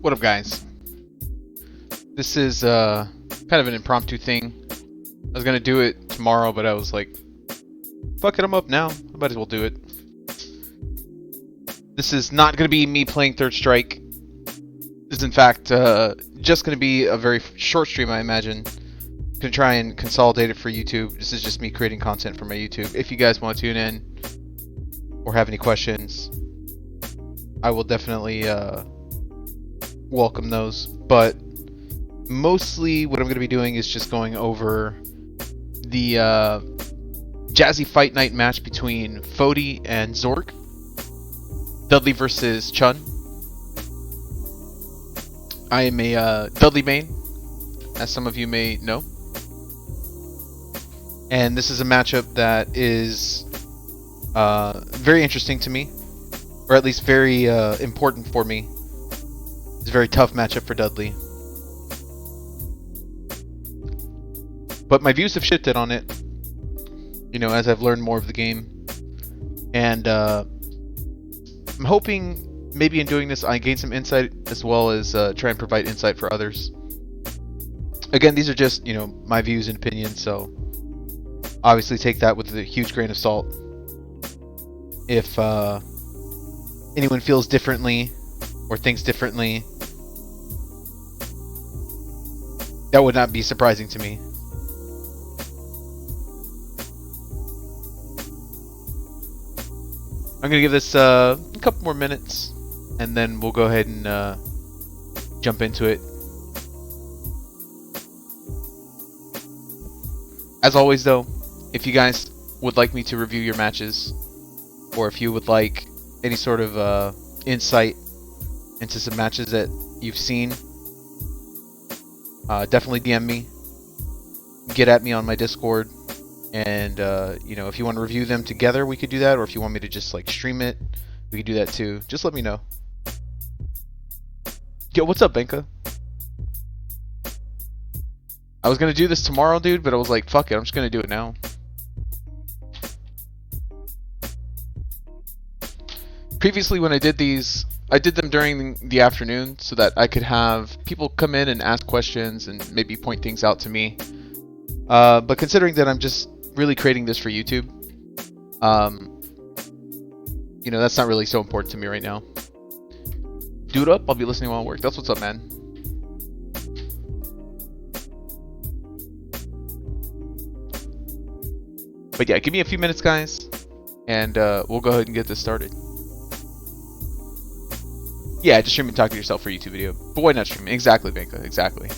What up, guys? This is kind of an impromptu thing. I was gonna do it tomorrow, but I was like, fuck it, I'm up now. I might as well do it. This is not gonna be me playing Third Strike. This is in fact just gonna be a very short stream, I imagine. I'm gonna try and consolidate it for YouTube. This is just me creating content for my YouTube. If you guys want to tune in or have any questions, I will definitely welcome those. But mostly what I'm going to be doing is just going over the Jazzy Fight Night match between Phodie and Zork. Dudley versus Chun. I am a Dudley main, as some of you may know. And this is a matchup that is very interesting to me, or at least very important for me. It's a very tough matchup for Dudley. But my views have shifted on it, you know, as I've learned more of the game. And I'm hoping maybe in doing this I gain some insight as well as try and provide insight for others. Again, these are just, you know, my views and opinions, so obviously take that with a huge grain of salt. If anyone feels differently or thinks differently, that would not be surprising to me. I'm gonna give this a couple more minutes, and then we'll go ahead and jump into it. As always, though, if you guys would like me to review your matches, or if you would like any sort of insight into some matches that you've seen, definitely DM me. Get at me on my Discord, and you know, if you want to review them together, we could do that. Or if you want me to just like stream it, we could do that too. Just let me know. Yo, what's up, Benka? I was gonna do this tomorrow, dude, but I was like, fuck it, I'm just gonna do it now. Previously, when I did these, I did them during the afternoon so that I could have people come in and ask questions and maybe point things out to me. But considering that I'm just really creating this for YouTube, you know, that's not really so important to me right now. Dude up, I'll be listening while I work. That's what's up, man. But yeah, give me a few minutes, guys, and we'll go ahead and get this started. Yeah, just stream and talk to yourself for a YouTube video. But why not stream? Exactly, Venka. Exactly.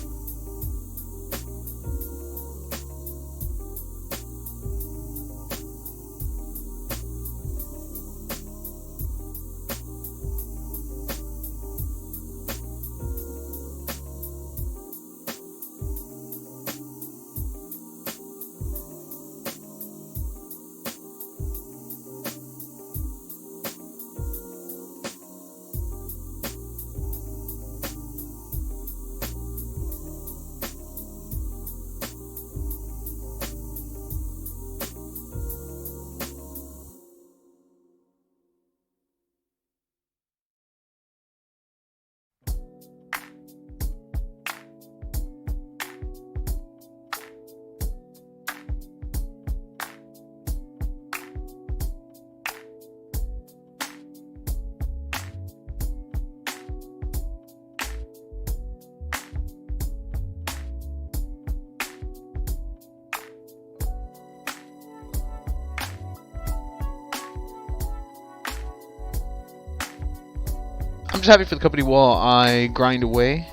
I'm just happy for the company while I grind away.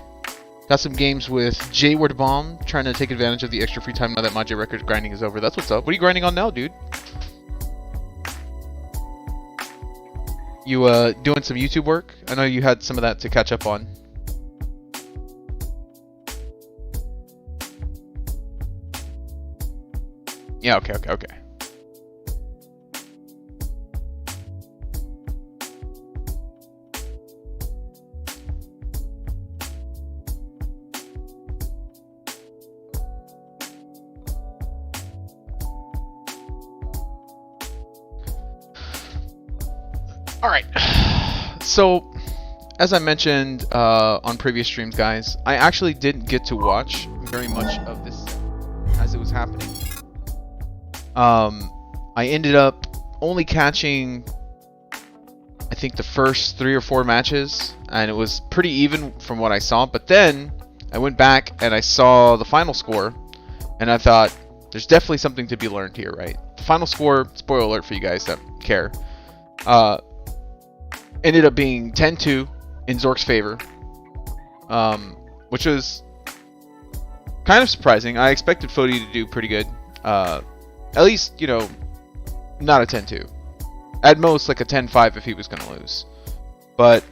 Got some games with J Word Bomb, trying to take advantage of the extra free time now that my J Records grinding is over. That's what's up. What are you grinding on now, dude? You doing some YouTube work? I know you had some of that to catch up on. Yeah, okay. Alright, so as I mentioned on previous streams, guys, I actually didn't get to watch very much of this as it was happening. I ended up only catching, I think, the first 3 or 4 matches, and it was pretty even from what I saw. But then I went back and I saw the final score, and I thought, there's definitely something to be learned here, right? The final score, spoiler alert for you guys that care, ended up being 10-2 in Zork's favor, which was kind of surprising. I expected Phodie to do pretty good. At least, you know, not a 10-2. At most, like a 10-5 if he was going to lose. But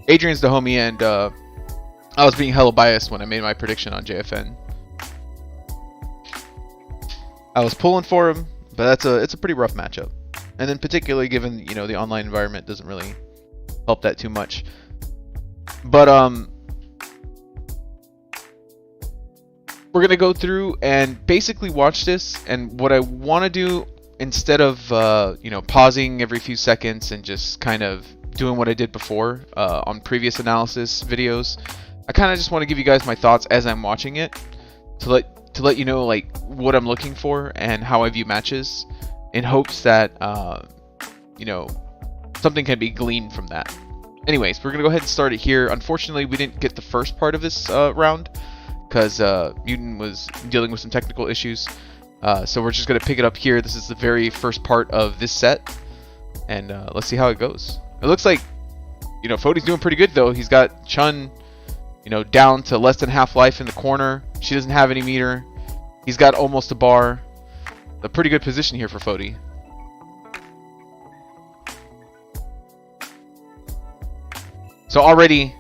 Adrian's the homie, and I was being hella biased when I made my prediction on JFN. I was pulling for him, but it's a pretty rough matchup. And then particularly given, you know, the online environment doesn't really help that too much. But we're gonna go through and basically watch this, and what I want to do, instead of you know, pausing every few seconds and just kind of doing what I did before on previous analysis videos, I kind of just want to give you guys my thoughts as I'm watching it, to let you know like what I'm looking for and how I view matches, in hopes that you know, something can be gleaned from that. Anyways, we're gonna go ahead and start it here. Unfortunately, we didn't get the first part of this round because Mutant was dealing with some technical issues. So we're just gonna pick it up here. This is the very first part of this set, and let's see how it goes. It looks like, you know, Phodie's doing pretty good though. He's got Chun, you know, down to less than half life in the corner. She doesn't have any meter. He's got almost a bar. A pretty good position here for Phodie. So already,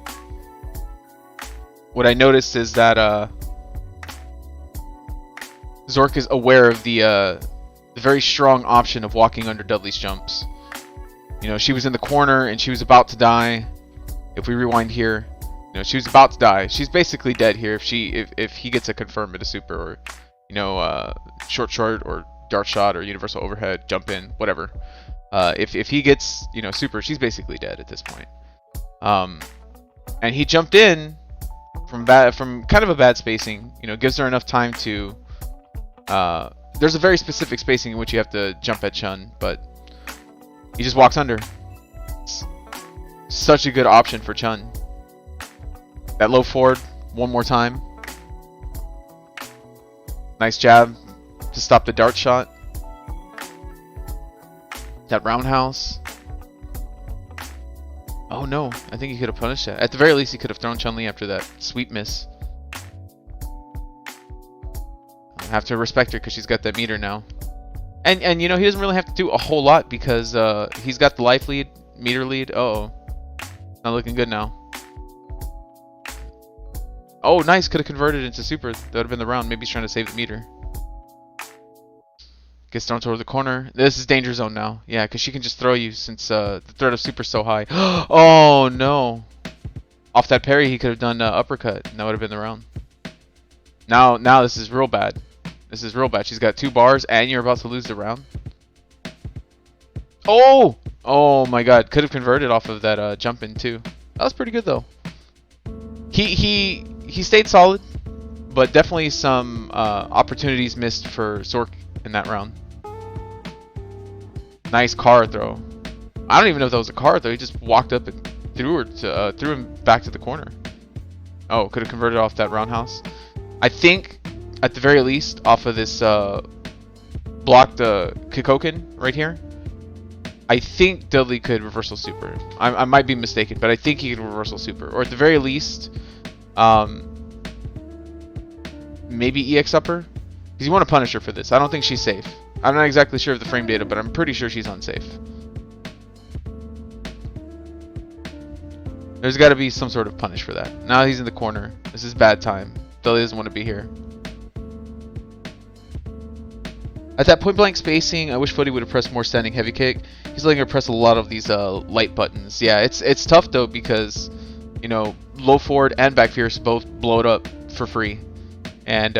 what I noticed is that Zork is aware of the very strong option of walking under Dudley's jumps. You know, she was in the corner and she was about to die. If we rewind here, you know, she was about to die. She's basically dead here if he gets a confirm at a super, or, you know, short or dart shot or universal overhead, jump in, whatever. If he gets, you know, super, she's basically dead at this point. And he jumped in from kind of a bad spacing. You know, gives her enough time to. There's a very specific spacing in which you have to jump at Chun, but he just walks under. It's such a good option for Chun. That low forward one more time. Nice jab to stop the dart shot. That roundhouse. Oh no, I think he could have punished that. At the very least, he could have thrown Chun-Li after that sweep miss. I have to respect her because she's got that meter now. And you know, he doesn't really have to do a whole lot because he's got the life lead, meter lead. Uh-oh. Not looking good now. Oh, nice. Could have converted into super. That would have been the round. Maybe he's trying to save the meter. Gets thrown toward the corner. This is danger zone now. Yeah, because she can just throw you since the threat of super is so high. Oh, no. Off that parry, he could have done uppercut, and that would have been the round. Now this is real bad. This is real bad. She's got 2 bars, and you're about to lose the round. Oh! Oh, my God. Could have converted off of that jump in, too. That was pretty good, though. He stayed solid, but definitely some opportunities missed for Zork in that round. Nice car throw. I don't even know if that was a car throw. He just walked up and threw him back to the corner. Oh, could have converted off that roundhouse. I think, at the very least, off of this blocked Kikoken right here, I think Dudley could reversal super. I might be mistaken, but I think he could reversal super. Or at the very least, maybe EX upper. Because you want to punish her for this. I don't think she's safe. I'm not exactly sure of the frame data, but I'm pretty sure she's unsafe. There's got to be some sort of punish for that. Now he's in the corner. This is bad time. Dudley doesn't want to be here. At that point blank spacing, I wish Phodie would have pressed more standing heavy kick. He's letting her press a lot of these light buttons. Yeah, it's tough though because, you know, low forward and back fierce both blow it up for free. And,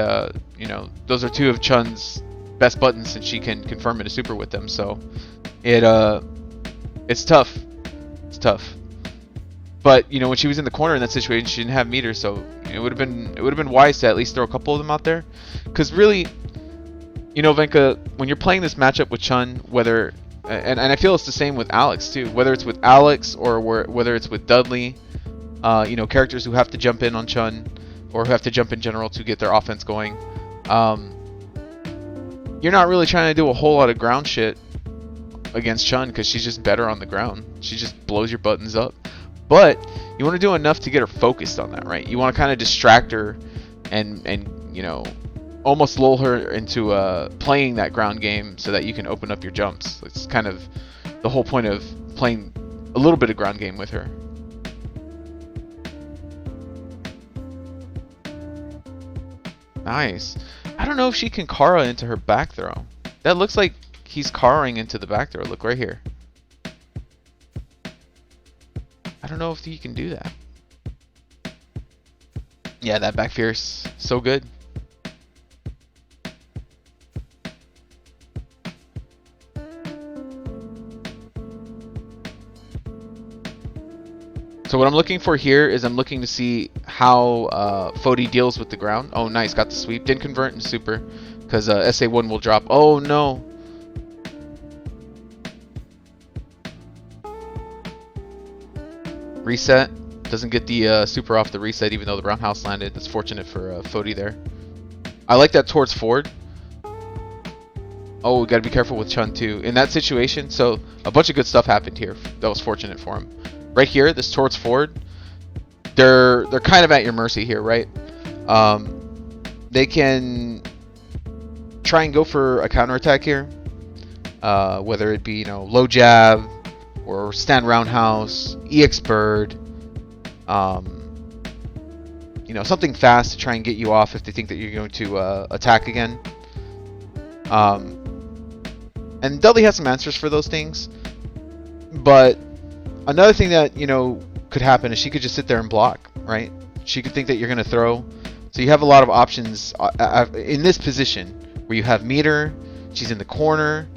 you know, those are 2 of Chun's best buttons since she can confirm it a super with them. So it's tough. It's tough. But you know, when she was in the corner in that situation, she didn't have meter, so you know, it would have been wise to at least throw a couple of them out there, because really, you know, Venka, when you're playing this matchup with Chun, whether and I feel it's the same with Alex too, whether it's with Alex or whether it's with Dudley, you know, characters who have to jump in on Chun or who have to jump in general to get their offense going. You're not really trying to do a whole lot of ground shit against Chun because she's just better on the ground. She just blows your buttons up. But you want to do enough to get her focused on that, right? You want to kind of distract her and you know, almost lull her into playing that ground game so that you can open up your jumps. It's kind of the whole point of playing a little bit of ground game with her. Nice. I don't know if she can Kara into her back throw. That looks like he's Karaing into the back throw. Look right here. I don't know if he can do that. Yeah, that back fierce. So good. So what I'm looking for here is I'm looking to see how Phodie deals with the ground. Oh, nice. Got the sweep. Didn't convert into super because SA1 will drop. Oh, no. Reset. Doesn't get the super off the reset even though the roundhouse landed. That's fortunate for Phodie there. I like that towards forward. Oh, we gotta be careful with Chun too. In that situation, so a bunch of good stuff happened here. That was fortunate for him. Right here, this towards forward, they're kind of at your mercy here, right? They can try and go for a counterattack here, whether it be, you know, low jab or stand roundhouse, EX bird, you know, something fast to try and get you off if they think that you're going to attack again. And Dudley has some answers for those things, but another thing that, you know, could happen is she could just sit there and block, right? She could think that you're going to throw. So you have a lot of options in this position where you have meter, she's in the corner,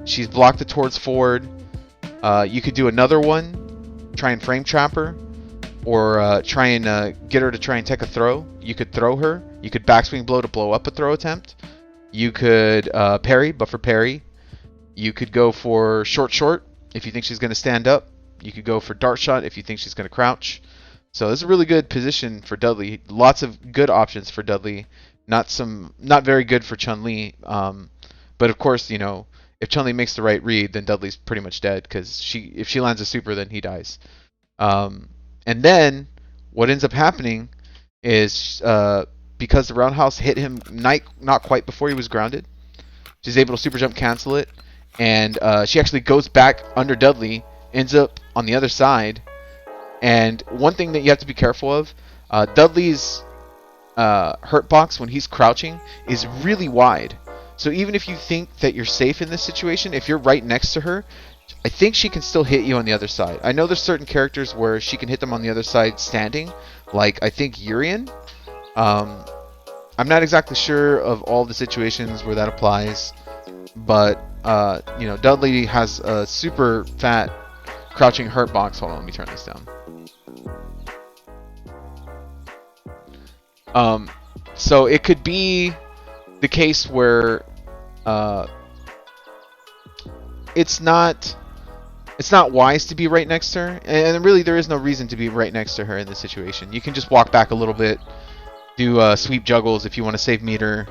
she's blocked the towards forward. You could do another one, try and frame trap her, or try and get her to try and take a throw. You could throw her. You could backswing blow to blow up a throw attempt. You could parry, buffer parry. You could go for short if you think she's going to stand up. You could go for dart shot if you think she's going to crouch. So this is a really good position for Dudley. Lots of good options for Dudley. Not very good for Chun-Li. But of course, you know, if Chun-Li makes the right read, then Dudley's pretty much dead because if she lands a super, then he dies. And then what ends up happening is because the roundhouse hit him not quite before he was grounded, she's able to super jump cancel it, and she actually goes back under Dudley, ends up on the other side. And one thing that you have to be careful of, Dudley's hurt box when he's crouching is really wide. So even if you think that you're safe in this situation, if you're right next to her, I think she can still hit you on the other side. I know there's certain characters where she can hit them on the other side standing, like I think Urian. I'm not exactly sure of all the situations where that applies, but you know, Dudley has a super fat crouching hurt box. Hold on, let me turn this down. So it could be the case where it's not wise to be right next to her, and really there is no reason to be right next to her in this situation. You can just walk back a little bit, do sweep juggles if you want to save meter,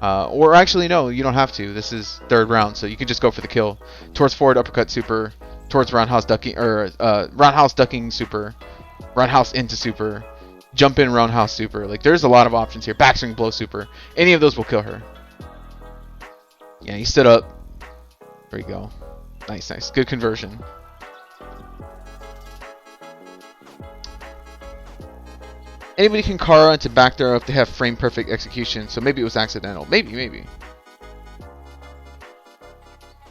or actually no, you don't have to. This is third round, so you can just go for the kill. Towards forward uppercut super, towards roundhouse ducking, or roundhouse ducking super, roundhouse into super, jump in roundhouse super. Like, there's a lot of options here. Backswing blow super. Any of those will kill her. Yeah, he stood up. There you go. Nice, nice. Good conversion. Anybody can Kara into back throw if they have frame perfect execution, so maybe it was accidental. Maybe.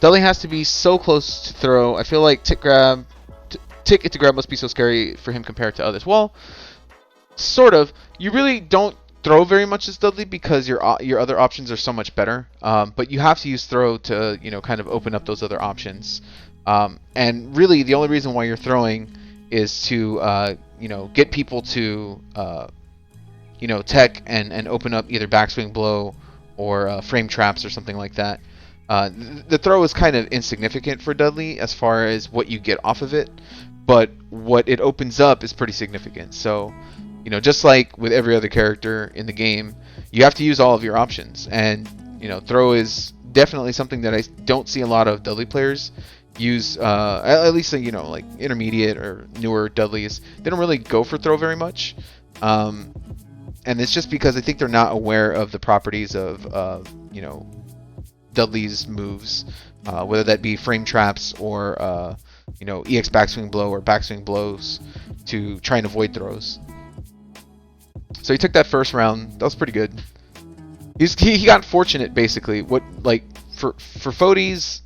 Dudley has to be so close to throw. I feel like tick it to grab must be so scary for him compared to others. Well, sort of. You really don't throw very much as Dudley because your other options are so much better. But you have to use throw to, you know, kind of open up those other options. And really, the only reason why you're throwing is to get people to tech and open up either backswing blow or frame traps or something like that. The throw is kind of insignificant for Dudley as far as what you get off of it, but what it opens up is pretty significant. So, just like with every other character in the game, you have to use all of your options, and throw is definitely something that I don't see a lot of Dudley players use. At least like intermediate or newer Dudleys, they don't really go for throw very much. And it's just because I think they're not aware of the properties of Dudley's moves, whether that be frame traps or EX backswing blow or backswing blows to try and avoid throws. So he took that first round. That was pretty good. He got fortunate basically. For Phodie's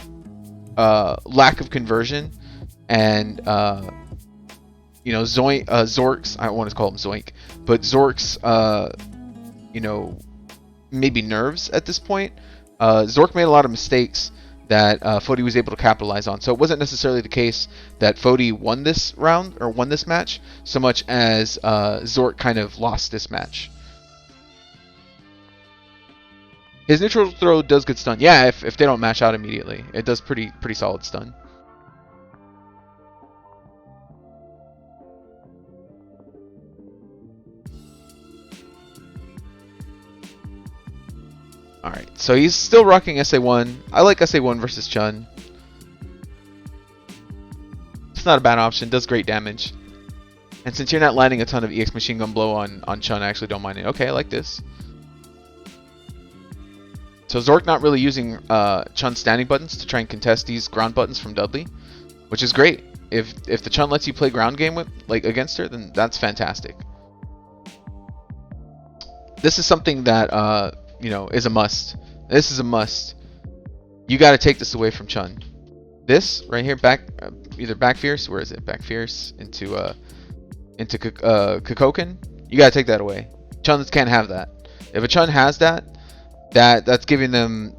lack of conversion and Zork's, I don't want to call him Zoink, but Zork's maybe nerves at this point. Zork made a lot of mistakes that Phodie was able to capitalize on. So it wasn't necessarily the case that Phodie won this round or won this match so much as Zork kind of lost this match. His neutral throw does good stun. Yeah, if they don't match out immediately, it does pretty solid stun. Alright, so he's still rocking SA1. I like SA1 versus Chun. It's not a bad option, does great damage. And since you're not landing a ton of EX machine gun blow on Chun, I actually don't mind it. Okay, I like this. So Zork not really using Chun's standing buttons to try and contest these ground buttons from Dudley, which is great. If the Chun lets you play ground game against her, then that's fantastic. This is something that is a must. This is a must. You got to take this away from Chun. This right here, either back fierce. Where is it? Back fierce into Kukoken. You got to take that away. Chun can't have that. If a Chun has that, that's giving them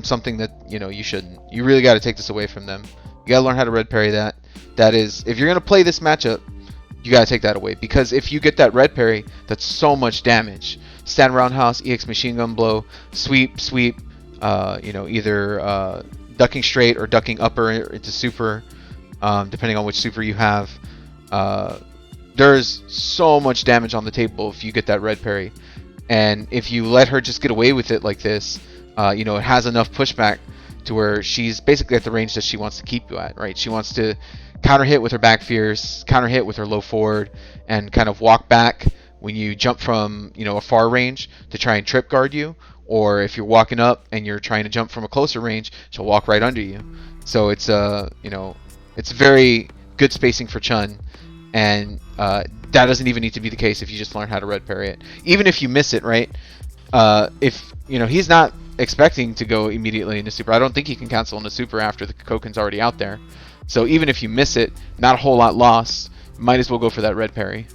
something that you shouldn't. You really got to take this away from them. You got to learn how to red parry that. That is, if you're gonna play this matchup, you got to take that away, because if you get that red parry, that's so much damage. Stand roundhouse, EX machine gun blow, sweep, either ducking straight or ducking upper into super, depending on which super you have. There's so much damage on the table if you get that red parry, and if you let her just get away with it like this, it has enough pushback to where she's basically at the range that she wants to keep you at, right? She wants to counter hit with her back fierce, counter hit with her low forward, and kind of walk back when you jump from a far range to try and trip guard you, or if you're walking up and you're trying to jump from a closer range, she'll walk right under you. So it's it's very good spacing for Chun, and that doesn't even need to be the case if you just learn how to red parry it. Even if you miss it, right? If he's not expecting to go immediately into super. I don't think he can cancel into super after the Koken's already out there. So even if you miss it, not a whole lot lost. Might as well go for that red parry.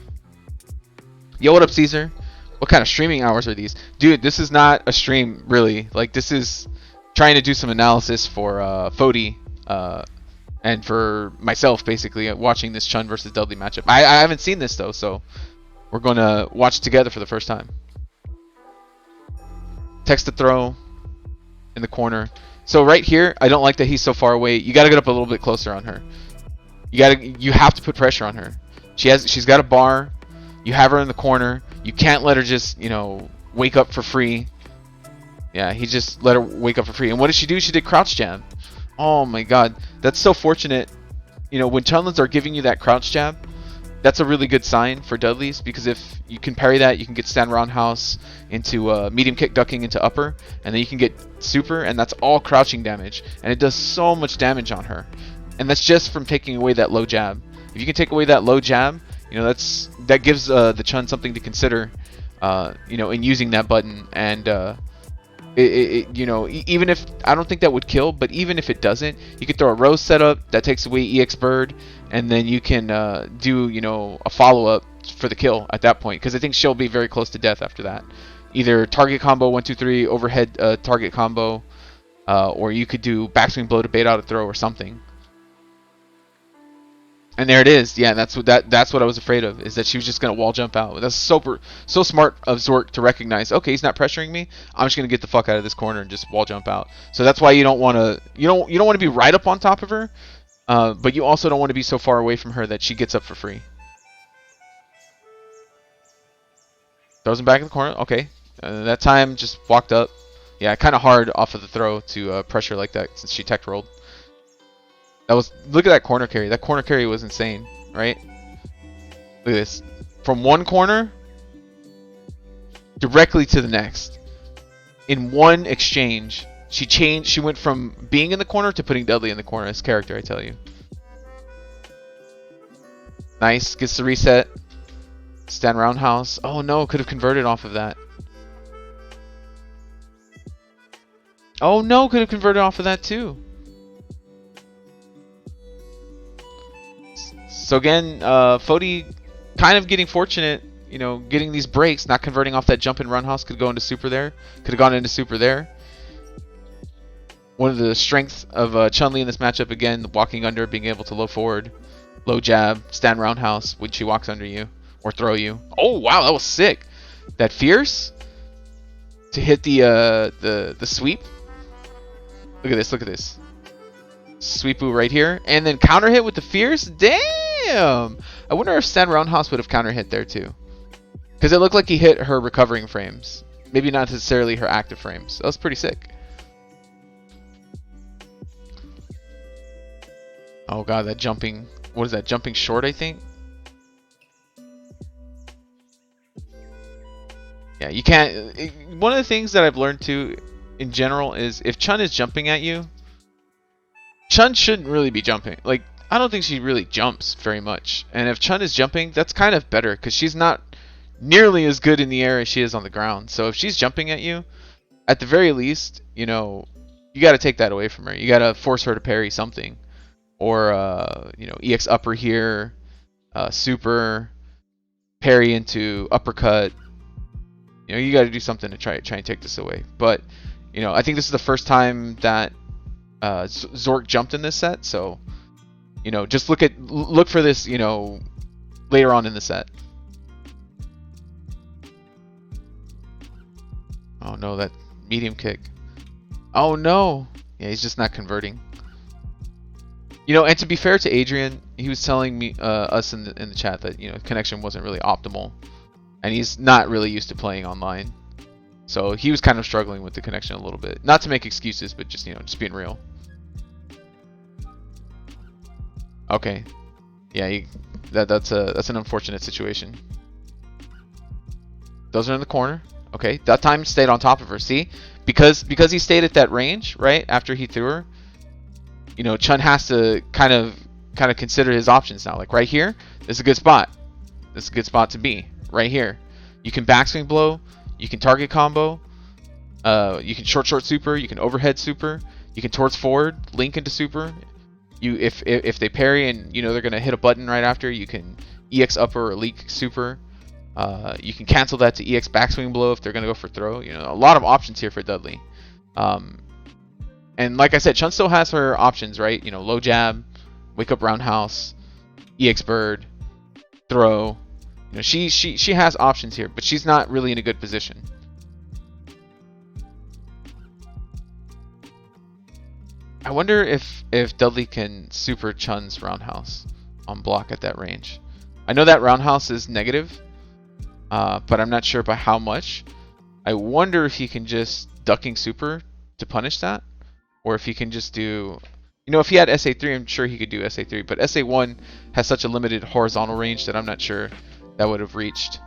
Yo, what up, Caesar? What kind of streaming hours are these? Dude, this is not a stream, really. Like, this is trying to do some analysis for Phodie and for myself, basically, watching this Chun versus Dudley matchup. I haven't seen this, though, so we're going to watch it together for the first time. Text to throw in the corner. So right here, I don't like that he's so far away. You got to get up a little bit closer on her. You have to put pressure on her. She's got a bar. You have her in the corner. You can't let her just, wake up for free. Yeah, he just let her wake up for free. And what did she do? She did crouch jab. Oh my god. That's so fortunate. When Chunlins are giving you that crouch jab, that's a really good sign for Dudley's, because if you can parry that, you can get stand roundhouse into medium kick ducking into upper, and then you can get super, and that's all crouching damage. And it does so much damage on her. And that's just from taking away that low jab. If you can take away that low jab, that gives the Chun something to consider, in using that button. And even if I don't think that would kill, but even if it doesn't, you could throw a rose setup that takes away EX bird, and then you can do a follow up for the kill at that point, because I think she'll be very close to death after that. Either target combo 1 2 3 overhead target combo, or you could do backswing blow to bait out a throw or something. And there it is. Yeah, that's what I was afraid of, is that she was just gonna wall jump out. That's so smart of Zork to recognize. Okay, he's not pressuring me. I'm just gonna get the fuck out of this corner and just wall jump out. So that's why you don't want to you don't want to be right up on top of her, but you also don't want to be so far away from her that she gets up for free. Throws him back in the corner. Okay, that time just walked up. Yeah, kind of hard off of the throw to pressure like that since she tech rolled. Look at that corner carry. That corner carry was insane, right? Look at this. From one corner directly to the next. In one exchange, she went from being in the corner to putting Dudley in the corner as character, I tell you. Nice. Gets the reset. Stand roundhouse. Oh no, could have converted off of that. Oh no, could have converted off of that too. So again, Phodie kind of getting fortunate, you know, getting these breaks, not converting off that jump and run house. Could go into super there. Could have gone into super there. One of the strengths of Chun-Li in this matchup, again, walking under, being able to low forward, low jab, stand roundhouse when she walks under you or throw you. Oh wow, that was sick. That fierce to hit the sweep. Look at this. Look at this. Sweepoo right here, and then counter hit with the fierce. Damn! I wonder if stand roundhouse would have counter hit there too, because it looked like he hit her recovering frames, maybe not necessarily her active frames. That was pretty sick. Oh god, that jumping. What is that? Jumping short, I think. Yeah, you can't. One of the things that I've learned too, in general, is if Chun is jumping at you, Chun shouldn't really be jumping. Like, I don't think she really jumps very much. And if Chun is jumping, that's kind of better, because she's not nearly as good in the air as she is on the ground. So if she's jumping at you, at the very least, you know, you got to take that away from her. You got to force her to parry something. Or, you know, EX upper here, super, parry into uppercut. You know, you got to do something to try and take this away. But, you know, I think this is the first time that Zork jumped in this set, so you know, just look for this, you know, later on in the set. Oh no, that medium kick. Oh no, yeah, he's just not converting. You know, and to be fair to Adrian, he was telling me us in the chat that, you know, connection wasn't really optimal, and he's not really used to playing online, so he was kind of struggling with the connection a little bit. Not to make excuses, but just, you know, just being real. Okay, yeah, that's an unfortunate situation. Those are in the corner. Okay, that time stayed on top of her. See, because he stayed at that range right after he threw her. You know, Chun has to kind of consider his options now. Like right here, this is a good spot. This is a good spot to be. Right here, you can backswing blow, you can target combo, you can short super, you can overhead super, you can towards forward, link into super. You if they parry and you know they're gonna hit a button right after, you can EX upper or leak super. You can cancel that to EX backswing blow if they're gonna go for throw. You know, a lot of options here for Dudley. And like I said, Chun still has her options, right? You know, low jab, wake up roundhouse, EX bird, throw. You know, she has options here, but she's not really in a good position. I wonder if Dudley can super Chun's roundhouse on block at that range. I know that roundhouse is negative, but I'm not sure by how much. I wonder if he can just ducking super to punish that, or if he can just do, you know, if he had SA3, I'm sure he could do SA3, but SA1 has such a limited horizontal range that I'm not sure that would have reached.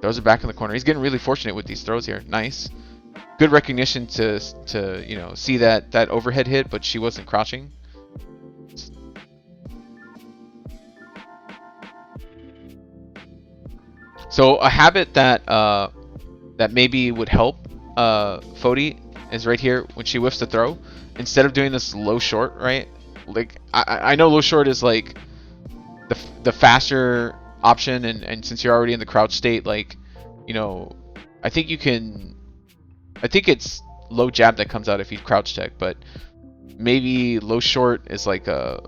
Throws it back in the corner. He's getting really fortunate with these throws here. Nice. Good recognition to you know, see that overhead hit, but she wasn't crouching. So a habit that that maybe would help Phodie is right here when she whiffs the throw. Instead of doing this low short, right? Like I know low short is like the faster option, and since you're already in the crouch state, like, you know, I think it's low jab that comes out if you crouch tech, but maybe low short is like a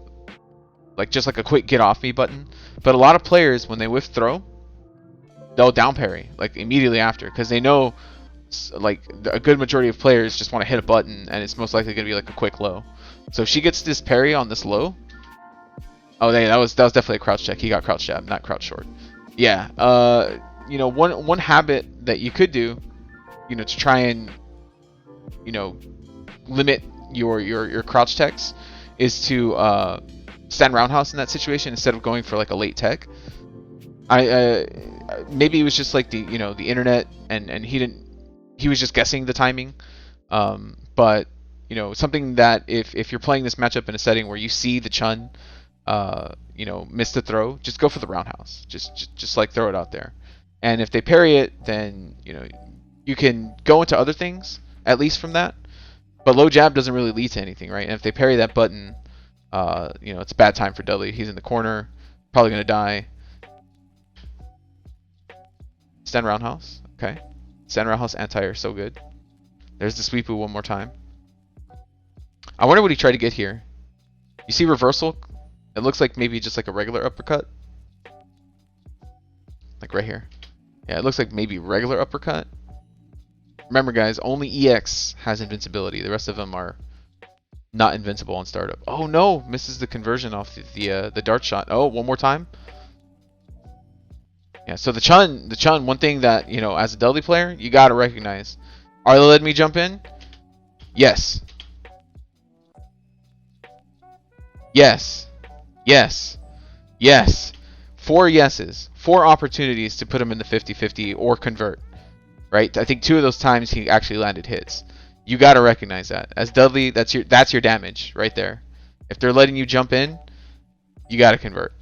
like just like a quick get off me button. But a lot of players, when they whiff throw, they'll down parry like immediately after, because they know like a good majority of players just want to hit a button and it's most likely going to be like a quick low. So if she gets this parry on this low, oh, that was definitely a crouch check. He got crouch jab, not crouch short. Yeah. You know, one habit that you could do, you know, to try and, you know, limit your crouch techs is to stand roundhouse in that situation instead of going for like a late tech. Maybe it was just like the, you know, the internet and he was just guessing the timing. But you know, something that if you're playing this matchup in a setting where you see the Chun you know, miss the throw, just go for the roundhouse. Just like throw it out there. And if they parry it, then, you know, you can go into other things at least from that. But low jab doesn't really lead to anything, right? And if they parry that button, you know, it's a bad time for Dudley. He's in the corner, probably gonna die. Stand roundhouse, okay. Stand roundhouse anti-air, so good. There's the sweep one more time. I wonder what he tried to get here. You see reversal? It looks like maybe just like a regular uppercut. Like right here. Yeah, it looks like maybe regular uppercut. Remember guys, only EX has invincibility. The rest of them are not invincible on startup. Oh no, misses the conversion off the dart shot. Oh, one more time. Yeah, so the Chun, one thing that, you know, as a Dudley player, you gotta recognize. Are they letting me jump in? Yes. Yes. Yes. Yes. 4 yeses. 4 opportunities to put him in the 50-50 or convert. Right? I think 2 of those times he actually landed hits. You got to recognize that. As Dudley, that's your damage right there. If they're letting you jump in, you got to convert.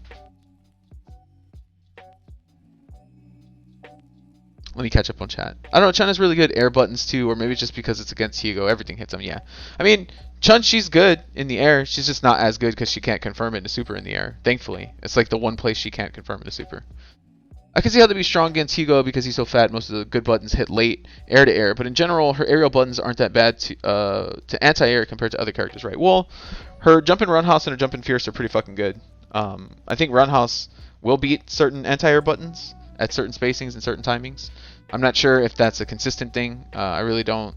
Let me catch up on chat. I don't know, Chun has really good air buttons too, or maybe just because it's against Hugo, everything hits him, yeah. I mean, Chun, she's good in the air. She's just not as good because she can't confirm it into super in the air, thankfully. It's like the one place she can't confirm into super. I can see how they'd be strong against Hugo because he's so fat. Most of the good buttons hit late, air to air. But in general, her aerial buttons aren't that bad to anti-air compared to other characters, right? Well, her jump and roundhouse and her jump and fierce are pretty fucking good. I think roundhouse will beat certain anti-air buttons at certain spacings and certain timings. I'm not sure if that's a consistent thing. I really don't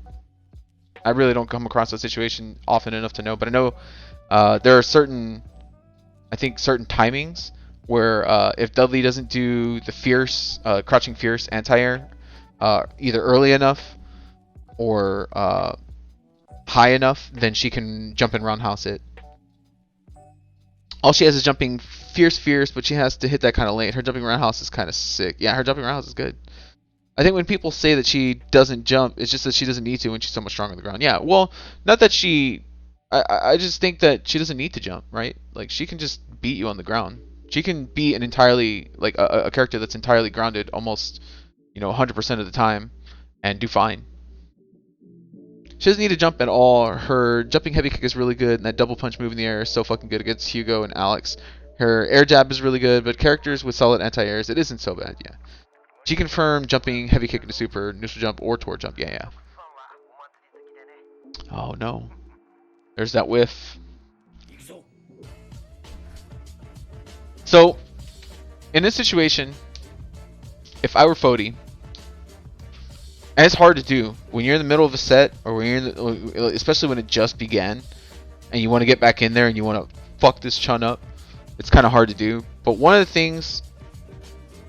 come across that situation often enough to know. But I know there are certain timings where if Dudley doesn't do the fierce, crouching fierce anti-air either early enough or high enough, then she can jump and roundhouse it. All she has is jumping fierce, but she has to hit that kind of late. Her jumping roundhouse is kind of sick. Yeah, her jumping roundhouse is good. I think when people say that she doesn't jump, it's just that she doesn't need to when she's so much stronger on the ground. Yeah, well, not that she... I just think that she doesn't need to jump, right? Like, she can just beat you on the ground. She can be an entirely... like, a character that's entirely grounded almost, you know, 100% of the time and do fine. She doesn't need to jump at all. Her jumping heavy kick is really good, and that double punch move in the air is so fucking good against Hugo and Alex. Her air jab is really good, but characters with solid anti-airs, it isn't so bad, yeah. She confirmed jumping heavy kick into super, neutral jump, or toward jump, yeah. Oh no. There's that whiff. So, in this situation, if I were Phodie, and it's hard to do when you're in the middle of a set, or when you're in the, especially when it just began, and you want to get back in there and you want to fuck this Chun up. It's kind of hard to do. But one of the things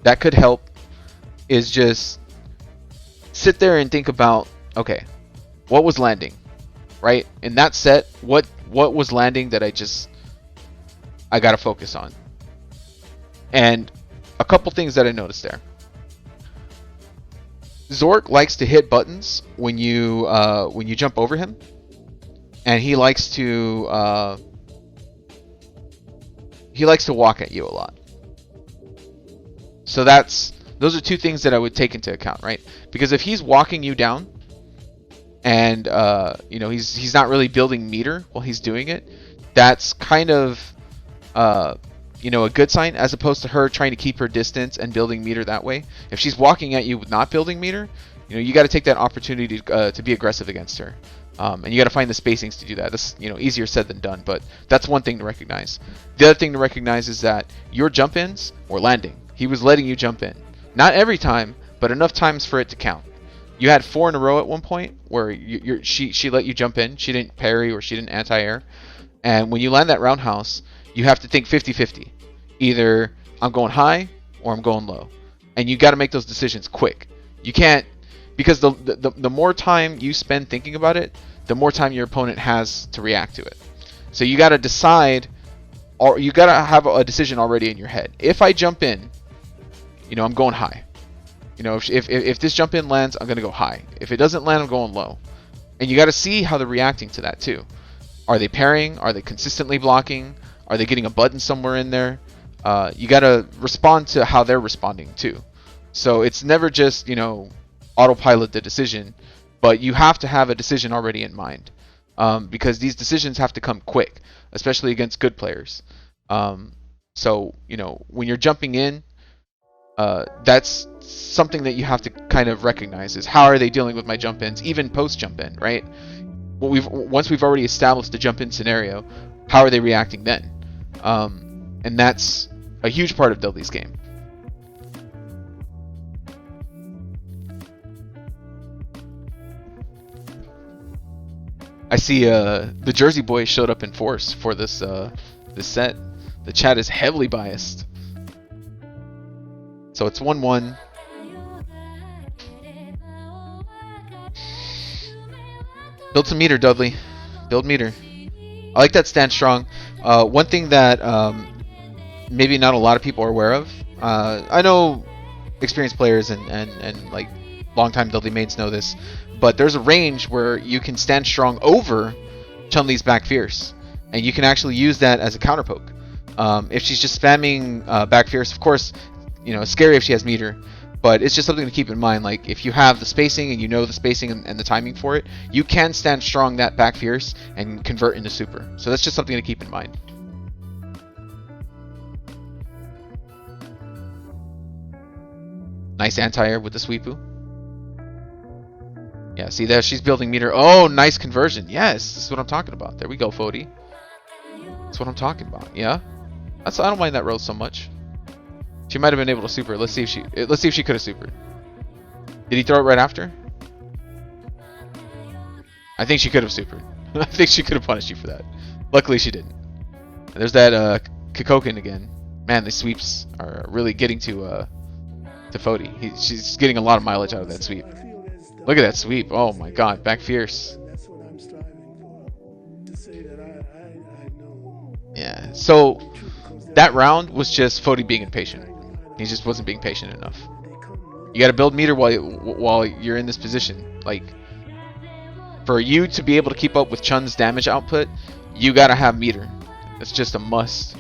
that could help is just sit there and think about, okay, what was landing, right? In that set, what was landing that I gotta focus on. And a couple things that I noticed there. Zork likes to hit buttons when you jump over him, and he likes to walk at you a lot. So those are 2 things that I would take into account, right? Because if he's walking you down, and you know, he's not really building meter while he's doing it, that's kind of you know, a good sign, as opposed to her trying to keep her distance and building meter that way. If she's walking at you with not building meter, you know, you got to take that opportunity to be aggressive against her. And you got to find the spacings to do that. That's, you know, easier said than done, but that's one thing to recognize. The other thing to recognize is that your jump ins were landing. He was letting you jump in. Not every time, but enough times for it to count. You had 4 in a row at one point where she let you jump in. She didn't parry or she didn't anti-air. And when you land that roundhouse, you have to think 50-50. Either I'm going high or I'm going low. And you got to make those decisions quick. You can't, because the more time you spend thinking about it, the more time your opponent has to react to it. So you got to decide, or you got to have a decision already in your head. If I jump in, you know, I'm going high. You know, if this jump in lands, I'm going to go high. If it doesn't land, I'm going low. And you got to see how they're reacting to that too. Are they parrying? Are they consistently blocking? Are they getting a button somewhere in there? You got to respond to how they're responding too. So it's never just, you know, autopilot the decision, but you have to have a decision already in mind, because these decisions have to come quick, especially against good players. So, you know, when you're jumping in, that's something that you have to kind of recognize is how are they dealing with my jump ins, even post jump in, right? Once we've already established the jump in scenario, how are they reacting then? And that's a huge part of Dudley's game. I see the Jersey boy showed up in force for this this set. The chat is heavily biased. So it's 1-1. Build some meter, Dudley. Build meter. I like that stand strong. One thing that maybe not a lot of people are aware of. I know experienced players and like longtime Dudley mains know this, but there's a range where you can stand strong over Chun-Li's back fierce, and you can actually use that as a counter poke. If she's just spamming back fierce, of course, you know, it's scary if she has meter, but it's just something to keep in mind. Like if you have the spacing and you know the spacing and the timing for it, you can stand strong that back fierce and convert into super. So that's just something to keep in mind. Nice anti-air with the sweepu. Yeah, see there, she's building meter. Oh, nice conversion. Yes, this is what I'm talking about. There we go, Phodie. That's what I'm talking about. Yeah, I don't mind that roll so much. She might have been able to super. Let's see if she could have supered. Did he throw it right after? I think she could have supered. I think she could have punished you for that. Luckily, she didn't. And there's that Kikoken again. Man, the sweeps are really getting to Phodie. She's getting a lot of mileage out of that sweep. Look at that sweep. Oh my god, back fierce. Yeah, so that round was just Phodie being impatient. He just wasn't being patient enough. You got to build meter while you're in this position. Like, for you to be able to keep up with Chun's damage output, you got to have meter. It's just a must.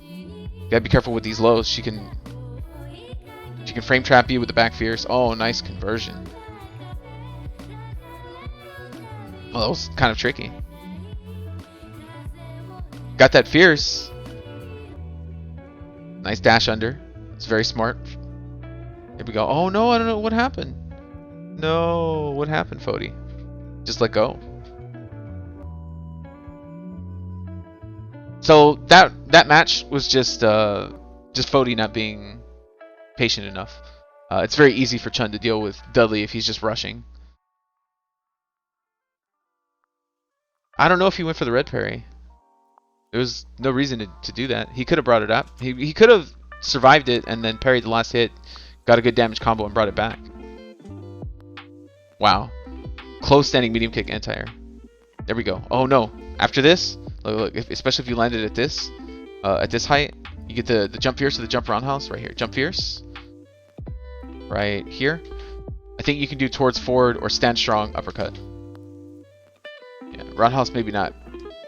You got to be careful with these lows. She can frame trap you with the back fierce. Oh, nice conversion. Well, that was kind of tricky. Got that fierce. Nice dash under. It's very smart. Here we go. Oh no, I don't know what happened. No, what happened, Phodie? Just let go. So that match was just Phodie not being patient enough. It's very easy for Chun to deal with Dudley if he's just rushing. I don't know if he went for the red parry. There was no reason to do that. He could have brought it up. He could have survived it and then parried the last hit, got a good damage combo and brought it back. Wow. Close standing medium kick anti-air. There we go. Oh no. After this, look, especially if you landed at this height, you get the jump fierce to the jump roundhouse right here. Jump fierce. Right here. I think you can do towards forward or stand strong uppercut. Yeah, roundhouse maybe not,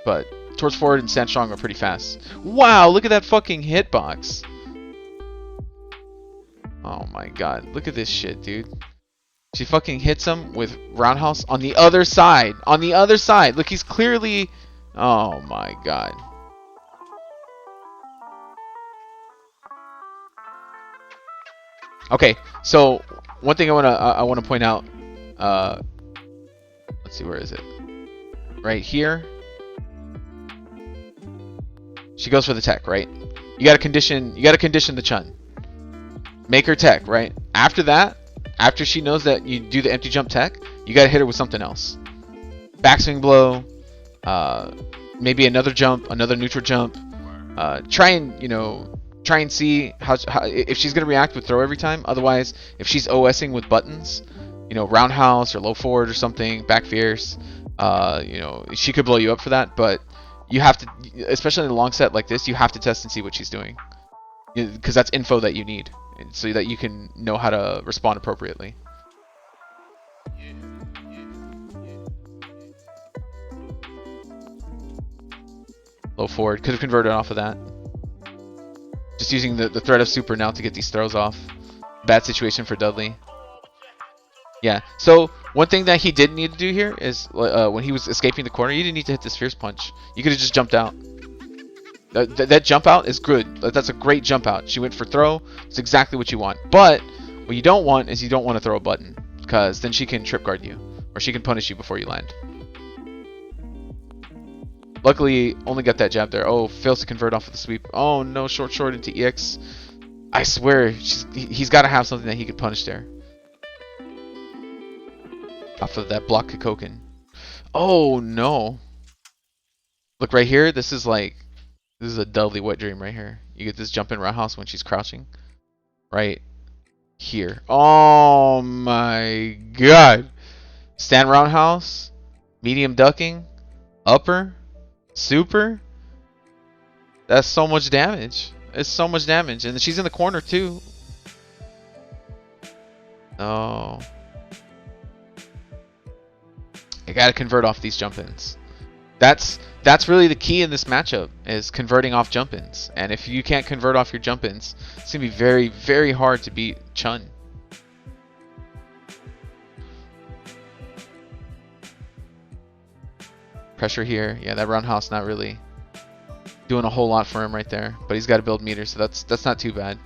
but towards forward and stand strong are pretty fast. Wow, look at that fucking hitbox. Oh my god, look at this shit, dude. She fucking hits him with roundhouse on the other side. On the other side. Look, he's clearly... Oh my god. Okay, so one thing I wanna point out Let's see, where is it? Right here. She goes for the tech, right? You gotta condition the Chun. Make her tech, right? After that, after she knows that you do the empty jump tech, you gotta hit her with something else. Backswing blow, maybe another jump, another neutral jump. Try and see how if she's gonna react with throw every time. Otherwise, if she's OSing with buttons, roundhouse or low forward or something, back fierce, she could blow you up for that. But you have to, especially in a long set like this, you have to test and see what she's doing, because that's info that you need, so that you can know how to respond appropriately. Low forward, could have converted off of that. Just using the threat of super now to get these throws off. Bad situation for Dudley. Yeah, so one thing that he didn't need to do here is when he was escaping the corner, you didn't need to hit this fierce punch. You could have just jumped out. That jump out is good. That's a great jump out. She went for throw. It's exactly what you want. But what you don't want is you don't want to throw a button, because then she can trip guard you, or she can punish you before you land. Luckily, only got that jab there. Oh, fails to convert off of the sweep. Oh no, short into EX. I swear, he's got to have something that he could punish there. Off of that block Kikoken. Oh no. Look right here, this is a Dudley wet dream right here. You get this jump in roundhouse when she's crouching. Right here. Oh my god. Stand roundhouse. Medium ducking. Upper. Super. That's so much damage. It's so much damage. And she's in the corner too. Oh. I gotta convert off these jump-ins. That's really the key in this matchup, is converting off jump-ins. And if you can't convert off your jump-ins, it's gonna be very, very hard to beat Chun. Pressure here. Yeah, that roundhouse not really doing a whole lot for him right there. But he's got to build meters, so that's not too bad.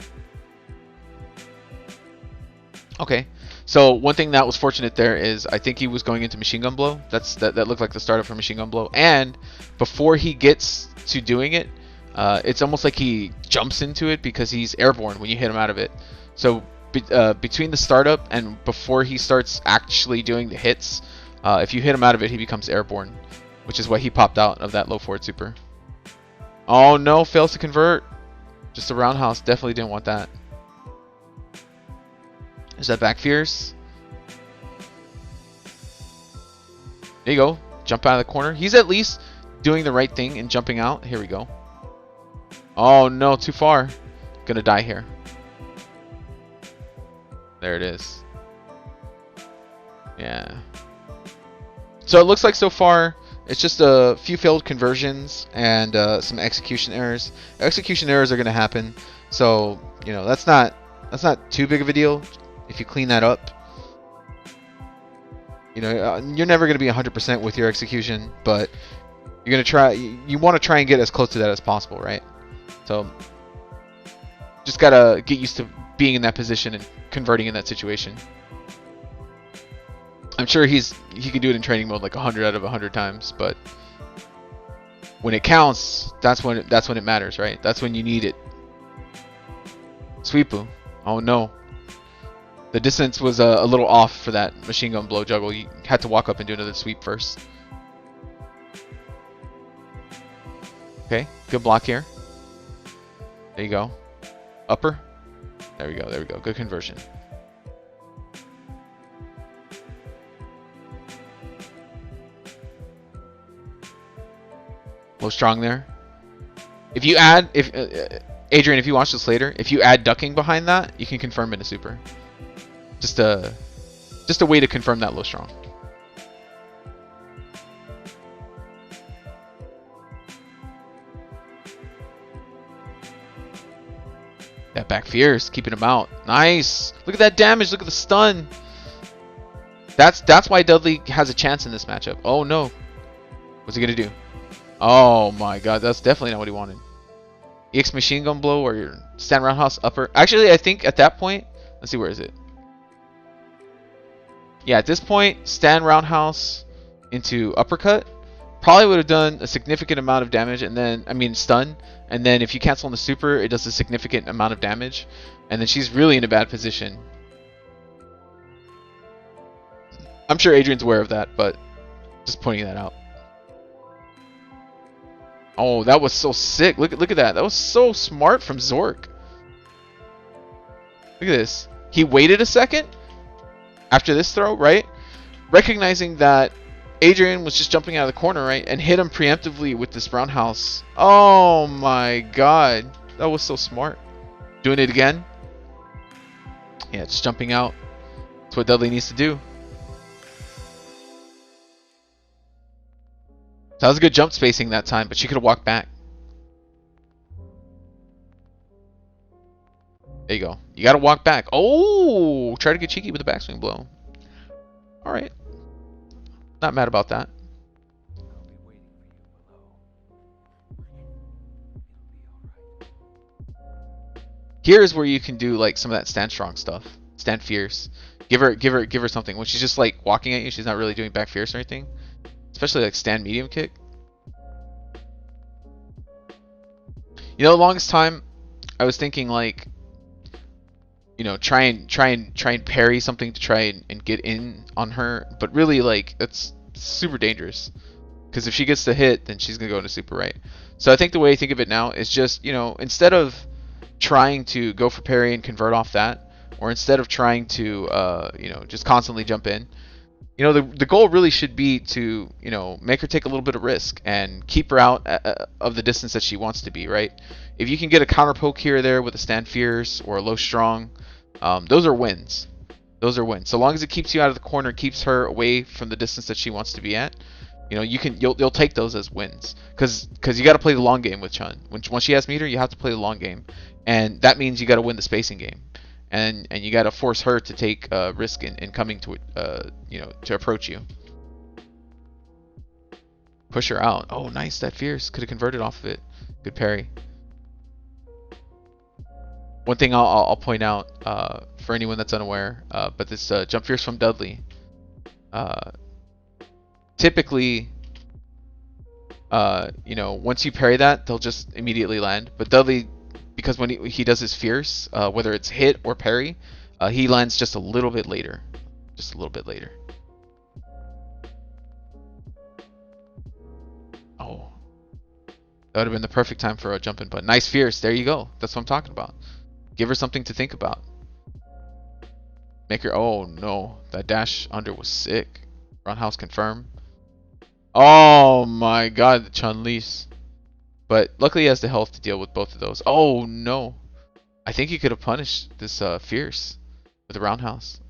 Okay. So one thing that was fortunate there is I think he was going into machine gun blow. That looked like the startup for machine gun blow. And before he gets to doing it, it's almost like he jumps into it because he's airborne when you hit him out of it. So between the startup and before he starts actually doing the hits, if you hit him out of it, he becomes airborne, which is why he popped out of that low forward super. Oh no, fails to convert. Just a roundhouse. Definitely didn't want that. Is that back fierce? There you go. Jump out of the corner. He's at least doing the right thing and jumping out. Here we go. Oh no, too far. Gonna die here. There it is. Yeah. So it looks like so far it's just a few failed conversions and some execution errors. Execution errors are gonna happen, so that's not too big of a deal. If you clean that up, you're never going to be 100% with your execution, but you're going to try. You want to try and get as close to that as possible, right? So just gotta get used to being in that position and converting in that situation. I'm sure he can do it in training mode like 100 out of 100 times, but when it counts, that's when it matters, right? That's when you need it. Sweepu. Oh no. The distance was a little off for that machine gun blow juggle. You had to walk up and do another sweep first. Okay, good block here. There you go. Upper. There we go, there we go. Good conversion. Low strong there. If you add, Adrian, if you watch this later, if you add ducking behind that, you can confirm in a super. Just a way to confirm that low strong. That back fierce, keeping him out. Nice. Look at that damage. Look at the stun. That's why Dudley has a chance in this matchup. Oh no. What's he gonna do? Oh my god, that's definitely not what he wanted. EX machine gun blow or your stand roundhouse upper. Actually, I think at that point, let's see, where is it? Yeah, at this point, stand roundhouse into uppercut probably would have done a significant amount of damage, and then, I mean, stun, and then if you cancel on the super, it does a significant amount of damage, and then she's really in a bad position. I'm sure Adrian's aware of that, but just pointing that out. Oh, that was so sick. Look at that. That was so smart from Zork. Look at this. He waited a second after this throw, right? Recognizing that Adrian was just jumping out of the corner, right? And hit him preemptively with this roundhouse. Oh my god. That was so smart. Doing it again. Yeah, just jumping out. That's what Dudley needs to do. So that was a good jump spacing that time, but she could have walked back. There you go. You got to walk back. Oh, try to get cheeky with the backswing blow. All right. Not mad about that. Here's where you can do like some of that stand strong stuff. Stand fierce. Give her something. When she's just like walking at you, she's not really doing back fierce or anything. Especially like stand medium kick. You know, the longest time I was thinking like, you know, try and parry something to try and get in on her, but really like that's super dangerous. Because if she gets the hit, then she's gonna go into super right. So I think the way I think of it now is just, you know, instead of trying to go for parry and convert off that, or instead of trying to you know, just constantly jump in, you know, the goal really should be to, you know, make her take a little bit of risk and keep her out of the distance that she wants to be, right? If you can get a counter poke here or there with a stand fierce or a low strong, those are wins. Those are wins. So long as it keeps you out of the corner, keeps her away from the distance that she wants to be at, you know, you'll take those as wins. Because you got to play the long game with Chun. Once she has meter, you have to play the long game, and that means you got to win the spacing game. And you got to force her to take risk in coming to you know, to approach you. Push her out. Oh, nice, that fierce. Could have converted off of it. Good parry. One thing I'll point out for anyone that's unaware, but this jump fierce from Dudley. Typically, you know, once you parry that, they'll just immediately land. But Dudley, because when he does his fierce, whether it's hit or parry, he lands just a little bit later. Just a little bit later. Oh. That would have been the perfect time for a jump in button. Nice fierce. There you go. That's what I'm talking about. Give her something to think about. Make her... Oh, no. That dash under was sick. Roundhouse confirm. Oh, my God. Chun-Li's. But luckily he has the health to deal with both of those. Oh, no. I think he could have punished this fierce with a roundhouse.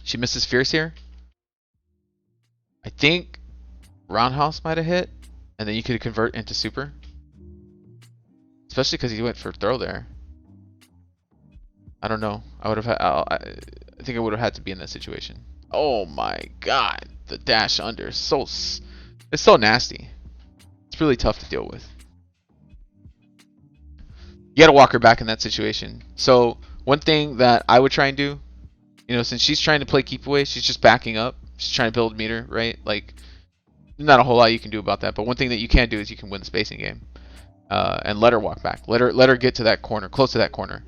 She misses fierce here. I think roundhouse might have hit. And then you could convert into super. Especially because he went for throw there. I don't know. I would have had... I think I would have had to be in that situation. Oh, my God. The dash under is so... It's so nasty. It's really tough to deal with. You gotta walk her back in that situation. So one thing that I would try and do, you know, since she's trying to play keep away, she's just backing up. She's trying to build meter, right? Like, not a whole lot you can do about that. But one thing that you can do is you can win the spacing game, and let her walk back. Let her get to that corner, close to that corner.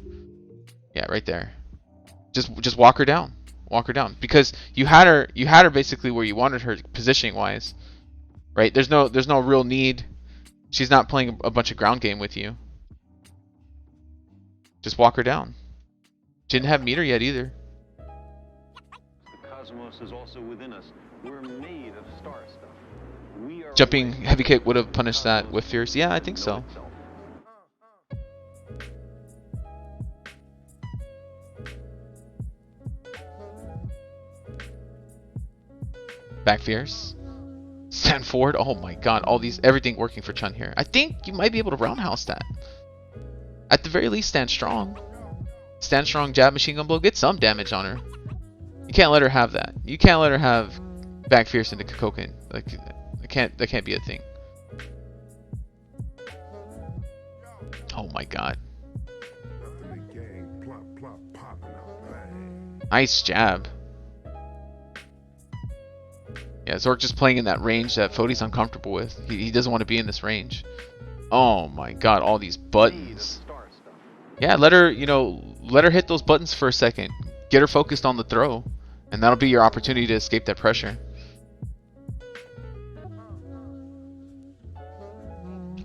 Yeah, right there. Just walk her down. Walk her down, because you had her basically where you wanted her positioning wise. Right? There's no real need. She's not playing a bunch of ground game with you. Just walk her down. She didn't have meter yet either. The cosmos is also within us. We're made of star stuff. We are Jumping heavy kick would have punished that with fierce. Yeah, I think so. Back fierce. Stand forward. Oh my God, everything working for Chun here. I think you might be able to roundhouse that. At the very least, stand strong. Stand strong, jab, machine gun blow. Get some damage on her. You can't let her have that. You can't let her have back fierce into Kokoken. Like, that can't be a thing. Oh my God. Nice jab. Yeah, Zork just playing in that range that Phodie's uncomfortable with. He doesn't want to be in this range. Oh my god, all these buttons. Yeah, let her, let her hit those buttons for a second. Get her focused on the throw, and that'll be your opportunity to escape that pressure.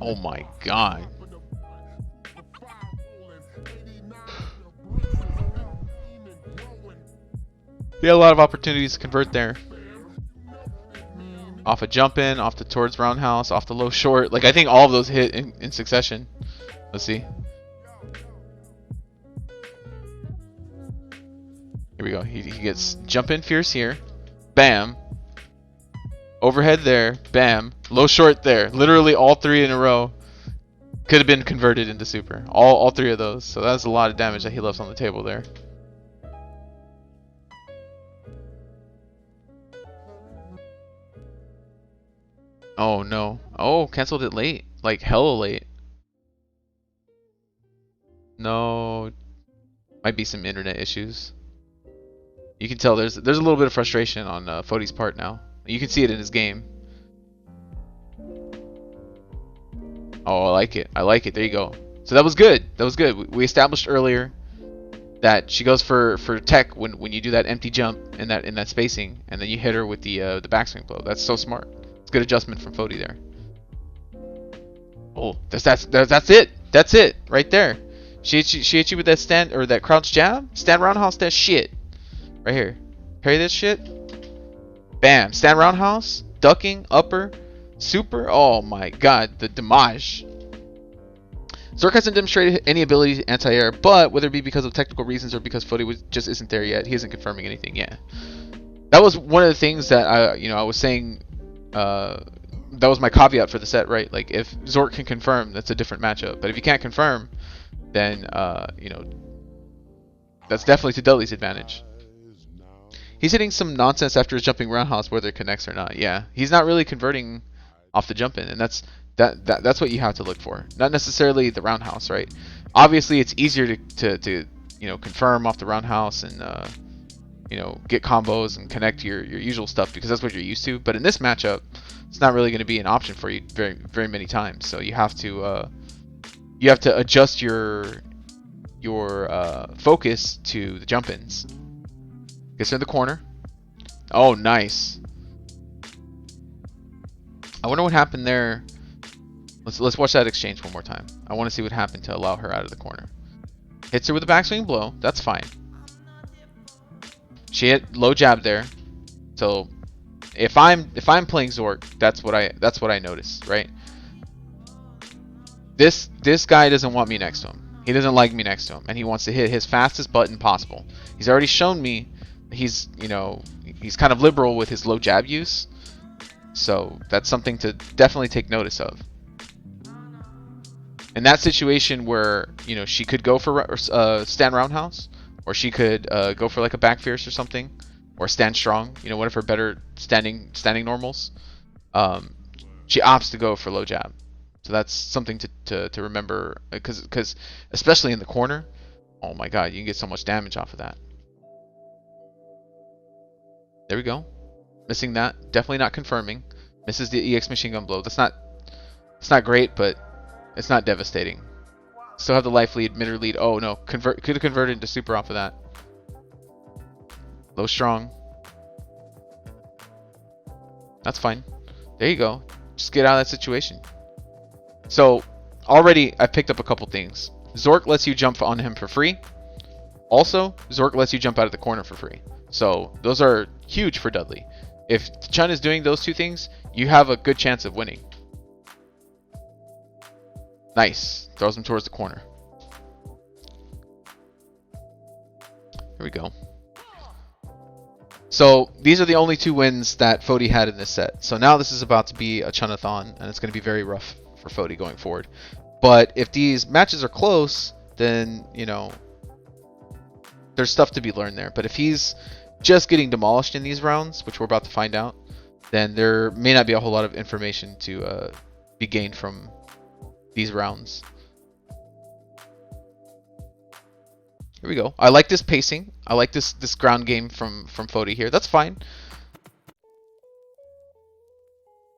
Oh my god. He had a lot of opportunities to convert there. Off a jump in, off the towards roundhouse, off the low short. Like, I think all of those hit in succession. Let's see. Here we go. He gets jump in fierce here. Bam. Overhead there. Bam. Low short there. Literally all three in a row could have been converted into super. All three of those. So that's a lot of damage that he left on the table there. Oh no. Oh, canceled it late. Like hella late. No. Might be some internet issues. You can tell there's a little bit of frustration on Phodie's part now. You can see it in his game. Oh, I like it. I like it. There you go. So that was good. That was good. We established earlier that she goes for tech when you do that empty jump in that spacing, and then you hit her with the backswing blow. That's so smart. It's good adjustment from Phodie there. Oh, that's it. That's it right there. She hit you with that stand or that crouch jab. Stand roundhouse that shit. Right here. Parry this shit. Bam. Stand roundhouse. Ducking. Upper. Super. Oh my god. The damage. Zork hasn't demonstrated any ability to anti-air, but whether it be because of technical reasons or because Phodie just isn't there yet, he isn't confirming anything yet. That was one of the things that I was saying. That was my caveat for the set, right? Like, if Zork can confirm, that's a different matchup. But if you can't confirm, then that's definitely to Dudley's advantage. He's hitting some nonsense after his jumping roundhouse, whether it connects or not. Yeah, he's not really converting off the jump in, and that's what you have to look for. Not necessarily the roundhouse, right? Obviously, it's easier to confirm off the roundhouse and get combos and connect your usual stuff because that's what you're used to. But in this matchup, it's not really going to be an option for you very many times. So you have to adjust your focus to the jump ins. Gets in the corner. Oh, nice. I wonder what happened there. Let's watch that exchange one more time. I want to see what happened to allow her out of the corner. Hits her with a backswing blow. That's fine. She hit low jab there. So if I'm playing Zork, that's what I notice, right? This guy doesn't want me next to him. He doesn't like me next to him, and he wants to hit his fastest button possible. He's already shown me he's kind of liberal with his low jab use. So that's something to definitely take notice of. In that situation where she could go for stand roundhouse, or she could go for like a back fierce or something, or stand strong, one of her better standing normals, she opts to go for low jab. So that's something to remember, because especially in the corner, oh my god, you can get so much damage off of that. There we go. Missing that. Definitely not confirming. Misses the EX machine gun blow. It's not great, but it's not devastating. Still have the life lead, mid lead. Oh no, could have converted into super off of that. Low strong. That's fine. There you go. Just get out of that situation. So already I picked up a couple things. Zork lets you jump on him for free. Also, Zork lets you jump out of the corner for free. So those are huge for Dudley. If Chun is doing those two things, you have a good chance of winning. Nice. Throws him towards the corner. Here we go. So these are the only two wins that Phodie had in this set. So now this is about to be a Chunathon, and it's going to be very rough for Phodie going forward. But if these matches are close, then, there's stuff to be learned there. But if he's just getting demolished in these rounds, which we're about to find out, then there may not be a whole lot of information to be gained from these rounds. Here we go. I like this pacing. I like this ground game from Phodie here. That's fine.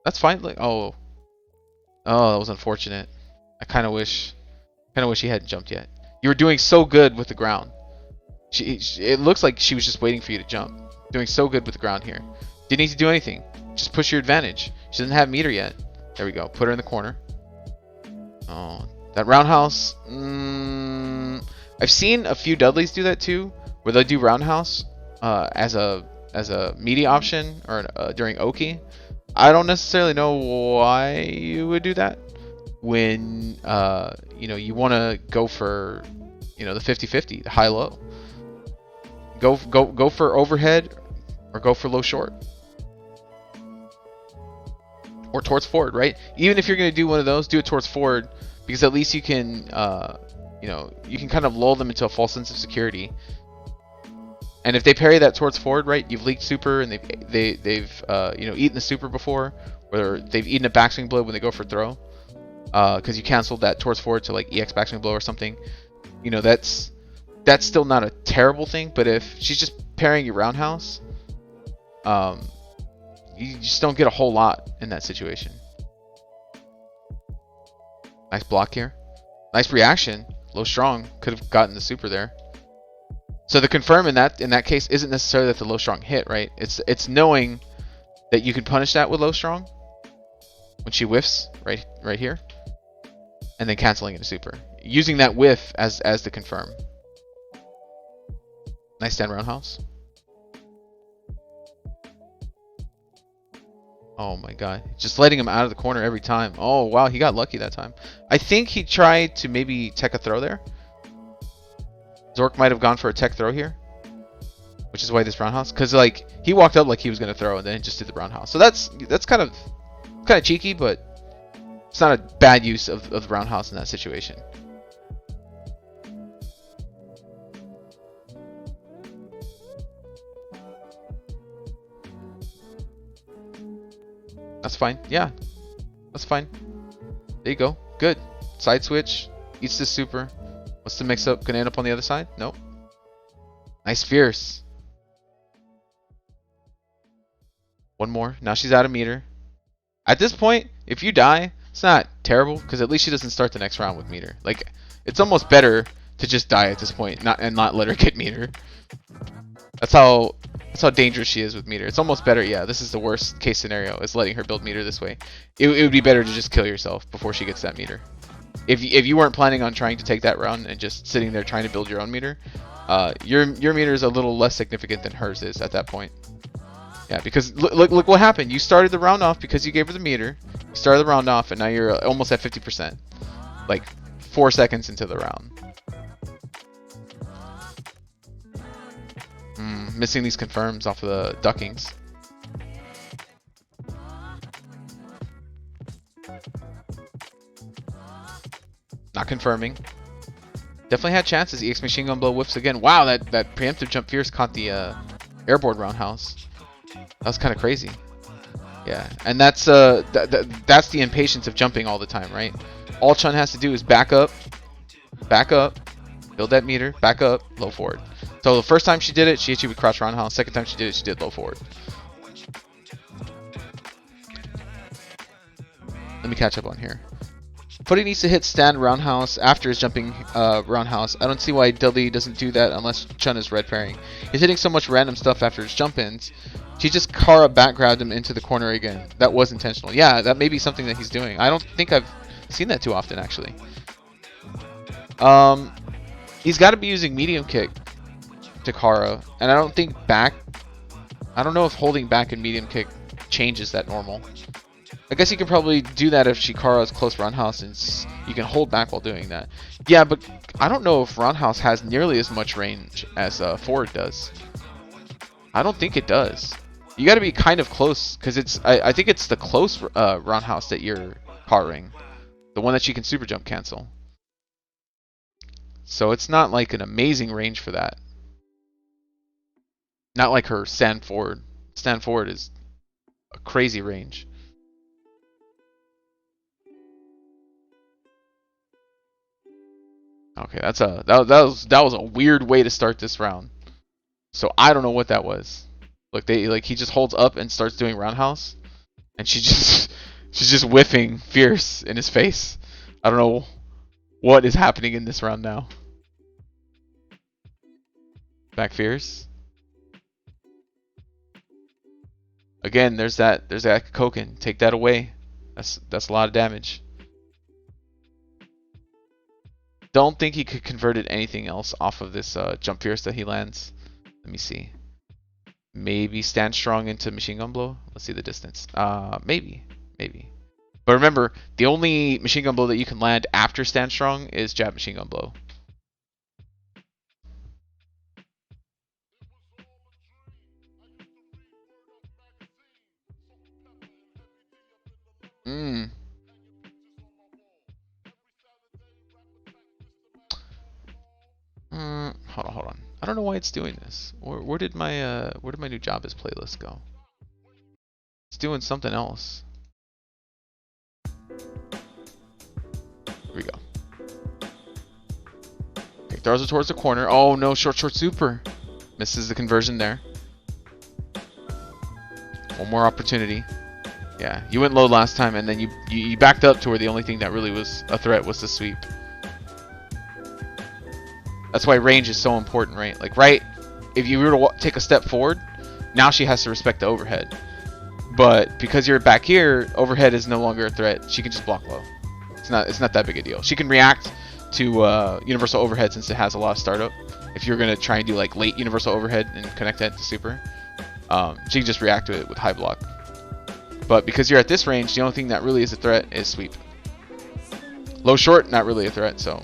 That's fine. Like, oh, that was unfortunate. I kind of wish he hadn't jumped yet. You were doing so good with the ground. It looks like she was just waiting for you to jump. Doing so good with the ground here. Didn't need to do anything. Just push your advantage. She doesn't have meter yet. There we go. Put her in the corner. Oh, that roundhouse. I've seen a few Dudleys do that too, where they do roundhouse as a media option or during Oki. I don't necessarily know why you would do that when you want to go for the 50-50, the high-low. Go for overhead or go for low short. Or towards forward, right? Even if you're going to do one of those, do it towards forward, because at least you can you can kind of lull them into a false sense of security. And if they parry that towards forward, right, you've leaked super, and they've eaten the super before, or they've eaten a backswing blow when they go for throw, because you canceled that towards forward to like EX backswing blow or something. That's still not a terrible thing. But if she's just parrying your roundhouse, you just don't get a whole lot in that situation. Nice block here. Nice reaction. Low strong. Could have gotten the super there. So the confirm in that case isn't necessarily that the low strong hit, right? It's knowing that you can punish that with low strong when she whiffs right here, and then canceling into super. Using that whiff as the confirm. Nice stand roundhouse. Oh my god. Just letting him out of the corner every time. Oh wow, he got lucky that time. I think he tried to maybe tech a throw there. Zork might have gone for a tech throw here, which is why this roundhouse, because like he walked up like he was going to throw and then just did the roundhouse. So that's kind of cheeky, but it's not a bad use of the roundhouse in that situation. That's fine. Yeah, that's fine. There you go. Good. Side switch. Eats the super. What's the mix up? Gonna end up on the other side? Nope. Nice fierce. One more. Now she's out of meter. At this point, if you die, it's not terrible, because at least she doesn't start the next round with meter. Like, it's almost better to just die at this point, and not let her get meter. That's how dangerous she is with meter. It's almost better. Yeah, this is the worst case scenario, is letting her build meter this way. It would be better to just kill yourself before she gets that meter. If you weren't planning on trying to take that round and just sitting there trying to build your own meter, your meter is a little less significant than hers is at that point. Yeah, because look what happened. You started the round off because you gave her the meter. You started the round off, and now you're almost at 50%. Like 4 seconds into the round. Missing these confirms off of the duckings. Not confirming. Definitely had chances. EX machine gun blow whiffs again. Wow, that preemptive jump fierce caught the airborne roundhouse. That was kind of crazy. Yeah, and that's that's the impatience of jumping all the time, right? All Chun has to do is back up, build that meter, back up, low forward. So the first time she did it, she hit you with crouch roundhouse. Second time she did it, she did low forward. Let me catch up on here. Phodie needs to hit stand roundhouse after his jumping roundhouse. I don't see why Dudley doesn't do that unless Chun is red pairing. He's hitting so much random stuff after his jump ins. She just Kara back grabbed him into the corner again. That was intentional. Yeah, that may be something that he's doing. I don't think I've seen that too often, actually. He's got to be using medium kick to Kara, and I don't think back. I don't know if holding back and medium kick changes that normal. I guess you can probably do that if she Kara's close roundhouse, and you can hold back while doing that. Yeah, but I don't know if roundhouse has nearly as much range as forward does. I don't think it does. You got to be kind of close, because it's. I think it's the close roundhouse that you're Karaing, the one that you can super jump cancel. So it's not like an amazing range for that. Not like her stand forward. Stand forward is a crazy range. Okay, that was a weird way to start this round. So I don't know what that was. Look, he just holds up and starts doing roundhouse, and she's just whiffing fierce in his face. I don't know what is happening in this round now. Back fierce. Again, there's that Koken. Take that away. That's a lot of damage. Don't think he could convert it anything else off of this jump fierce that he lands. Let me see. Maybe stand strong into machine gun blow. Let's see the distance. Maybe. But remember, the only machine gun blow that you can land after stand strong is jab machine gun blow. Hold on. I don't know why it's doing this. Where did my new Jabez playlist go? It's doing something else. Here we go. Okay, throws it towards the corner. Oh no, short super. Misses the conversion there. One more opportunity. Yeah, you went low last time, and then you backed up to where the only thing that really was a threat was the sweep. That's why range is so important, right? Like, right, if you were to take a step forward, now she has to respect the overhead. But because you're back here, overhead is no longer a threat. She can just block low. It's not that big a deal. She can react to universal overhead since it has a lot of startup. If you're gonna try and do like late universal overhead and connect that to super, she can just react to it with high block. But because you're at this range, the only thing that really is a threat is sweep. Low short, not really a threat, so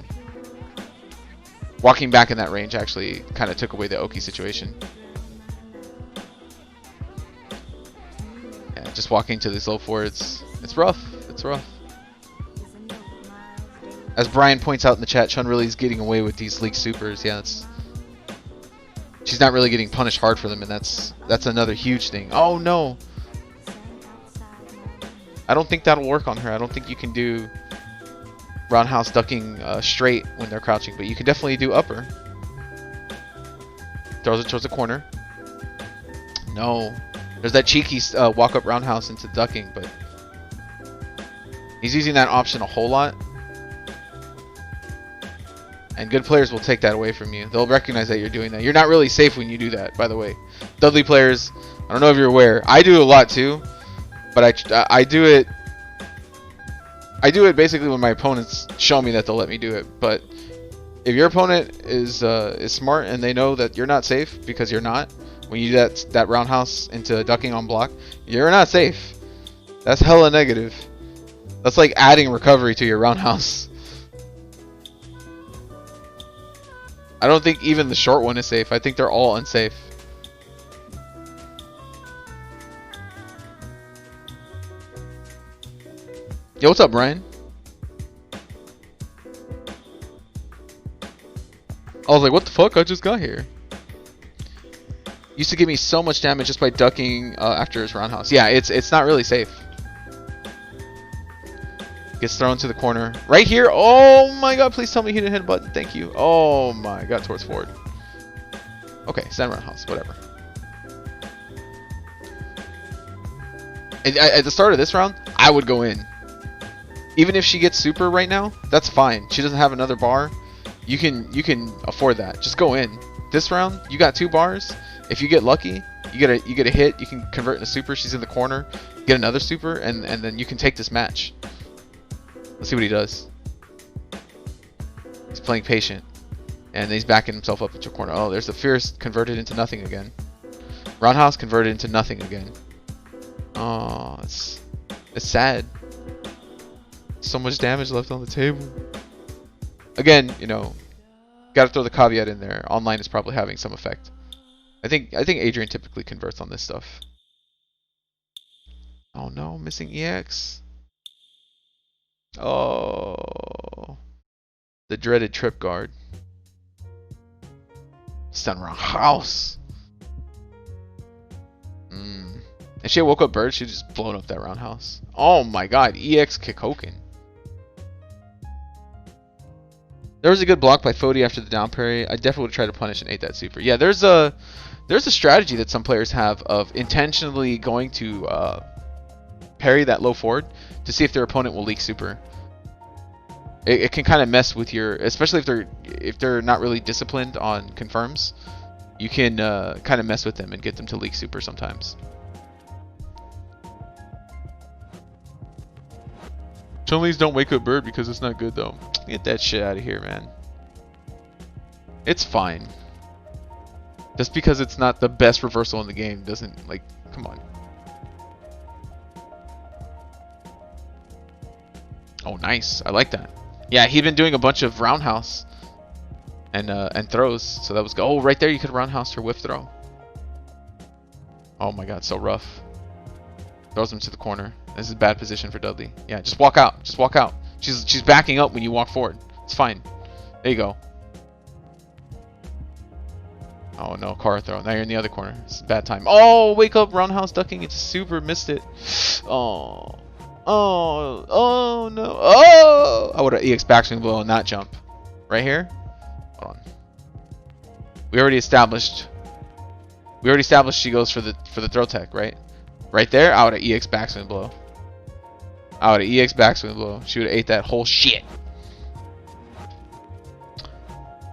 walking back in that range actually kind of took away the Oki situation. Yeah, just walking to these low forwards, it's rough. It's rough. As Brian points out in the chat, Chun really's getting away with these league supers. Yeah, she's not really getting punished hard for them, and that's another huge thing. Oh no! I don't think that'll work on her. I don't think you can do roundhouse ducking straight when they're crouching, but you can definitely do upper. Throws it towards the corner. No. There's that cheeky walk up roundhouse into ducking, but he's using that option a whole lot. And good players will take that away from you. They'll recognize that you're doing that. You're not really safe when you do that, by the way. Dudley players, I don't know if you're aware. I do a lot too, but I do it. I do it basically when my opponents show me that they'll let me do it. But if your opponent is smart and they know that you're not safe because you're not, when you do that roundhouse into ducking on block, you're not safe. That's hella negative. That's like adding recovery to your roundhouse. I don't think even the short one is safe. I think they're all unsafe. Yo, what's up, Brian? I was like, what the fuck? I just got here. Used to give me so much damage just by ducking after his roundhouse. Yeah, it's not really safe. Gets thrown to the corner. Right here. Oh my god, please tell me he didn't hit a button. Thank you. Oh my god, towards forward. Okay, stand roundhouse, whatever. And at the start of this round, I would go in. Even if she gets super right now, that's fine. She doesn't have another bar. You can afford that. Just go in. This round, you got 2 bars. If you get lucky, you get a hit. You can convert into super. She's in the corner. Get another super, and then you can take this match. Let's see what he does. He's playing patient, and he's backing himself up into a corner. Oh, there's the fierce converted into nothing again. Roundhouse converted into nothing again. Oh, it's sad. So much damage left on the table. Again, you know, got to throw the caveat in there. Online is probably having some effect. I think Adrian typically converts on this stuff. Oh no, missing EX. Oh, the dreaded trip guard. Stun around house. If she had woke up bird, she'd just blown up that roundhouse. Oh my god, EX Kikoken. There was a good block by Phodie after the down parry. I definitely would try to punish and 8 that super. Yeah, there's a strategy that some players have of intentionally going to parry that low forward to see if their opponent will leak super. It can kind of mess with your, especially if they're not really disciplined on confirms. You can kind of mess with them and get them to leak super sometimes. Chun-Li's don't wake up bird because it's not good though. Get that shit out of here, man. It's fine. Just because it's not the best reversal in the game doesn't, like, come on. Oh, nice. I like that. Yeah, he'd been doing a bunch of roundhouse and throws, so that was good. Oh, right there you could roundhouse her whiff throw. Oh my god, so rough. Throws him to the corner. This is a bad position for Dudley. Yeah, just walk out. Just walk out. She's backing up when you walk forward. It's fine. There you go. Oh no, car throw. Now you're in the other corner. It's a bad time. Oh, wake up, roundhouse ducking. It's super, missed it. Oh. Oh no. Oh! I would have EX backswing blow and not jump. Right here? Hold on. We already established she goes for the throw tech, right? Right there, I would have EX backswing blow. I would have EX backswing blow. She would have ate that whole shit.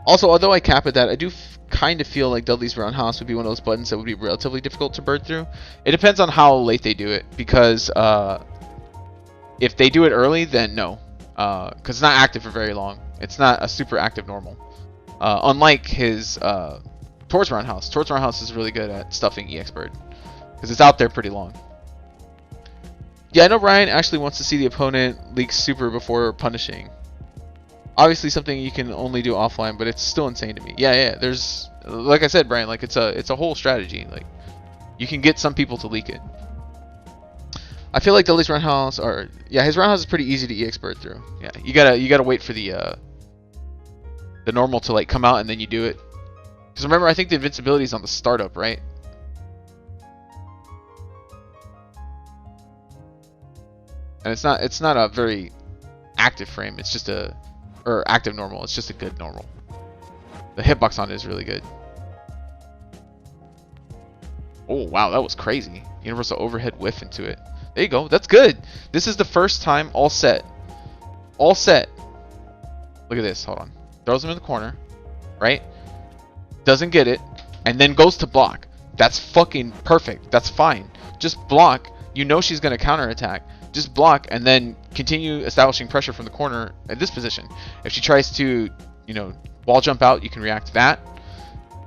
Also, although I cap at that, I do kind of feel like Dudley's roundhouse would be one of those buttons that would be relatively difficult to bird through. It depends on how late they do it, because if they do it early, then no, because it's not active for very long. It's not a super active normal. Unlike his Tor's roundhouse. Tor's roundhouse is really good at stuffing EX bird because it's out there pretty long. Yeah, I know Ryan actually wants to see the opponent leak super before punishing. Obviously something you can only do offline, but it's still insane to me. Yeah, there's, like I said, Brian, like it's a whole strategy. Like you can get some people to leak it. I feel like Dudley's roundhouse, or yeah, his roundhouse is pretty easy to EX bird through. Yeah, you gotta wait for the normal to like come out and then you do it. Because remember, I think the invincibility is on the startup, right? And it's not a very active frame. It's just or active normal. It's just a good normal. The hitbox on it is really good. Oh wow, that was crazy. Universal overhead whiff into it. There you go. That's good. This is the first time all set. All set. Look at this. Hold on. Throws him in the corner, right? Doesn't get it, and then goes to block. That's fucking perfect. That's fine. Just block. You know she's gonna counterattack. Just block and then continue establishing pressure from the corner at this position. If she tries to, you know, wall jump out, you can react to that.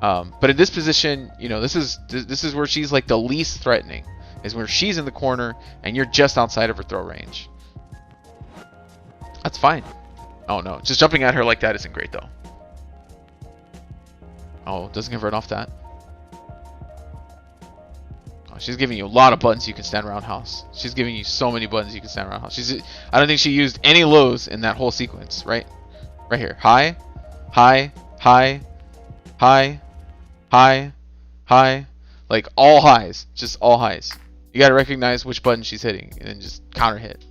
But in this position, you know, this is where she's like the least threatening. Is where she's in the corner and you're just outside of her throw range. That's fine. Oh no, just jumping at her like that isn't great though. Oh, doesn't convert off that. Oh, she's giving you a lot of buttons you can stand roundhouse. She's giving you so many buttons you can stand roundhouse. I don't think she used any lows in that whole sequence, right? Right here. High, high, high, high, high, high. Like all highs. Just all highs. You gotta recognize which button she's hitting and then just counter hit.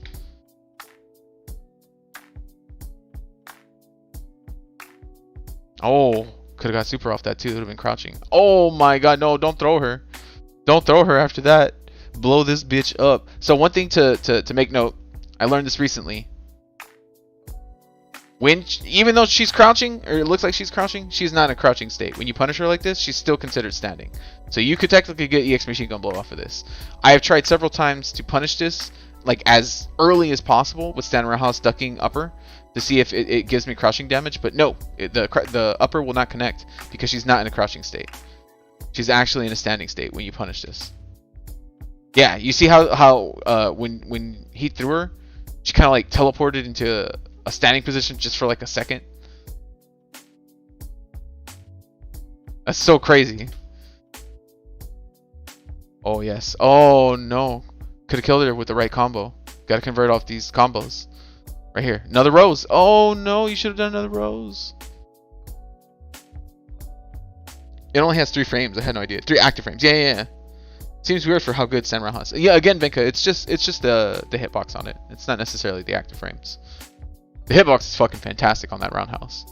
Oh, could have got super off that too. It would have been crouching. Oh my god, no, don't throw her. Don't throw her after that. Blow this bitch up. So one thing to make note, I learned this recently. Even though she's crouching, or it looks like she's crouching, she's not in a crouching state. When you punish her like this, she's still considered standing. So you could technically get EX machine gun blow off of this. I have tried several times to punish this, like as early as possible with stand roundhouse ducking upper, to see if it gives me crouching damage. But no, the upper will not connect because she's not in a crouching state. She's actually in a standing state when you punish this. Yeah, you see how when he threw her, she kind of like teleported into a standing position just for like a second. That's so crazy. Oh yes. Oh no. Could have killed her with the right combo. Got to convert off these combos. Right here. Another rose. Oh no, you should have done another rose. It only has 3 frames. I had no idea. 3 active frames. Yeah. Seems weird for how good Stand Roundhouse. Yeah, again, Vinka, it's just the hitbox on it. It's not necessarily the active frames. The hitbox is fucking fantastic on that roundhouse.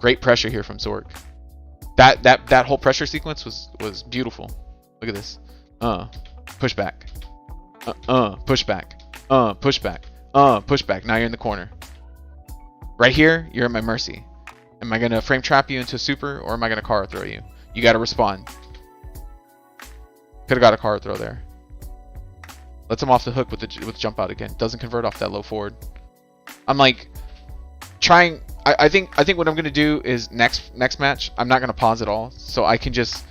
Great pressure here from Zork. That whole pressure sequence was beautiful. Look at this. Push back. Push back. Push back. Push back. Now you're in the corner. Right here, you're at my mercy. Am I gonna frame trap you into a super, or am I gonna car throw you? You gotta respond. Could have got a car throw there. Lets him off the hook with the jump out again. Doesn't convert off that low forward. I'm like trying. I think what I'm gonna do is next match. I'm not gonna pause at all, so I can just.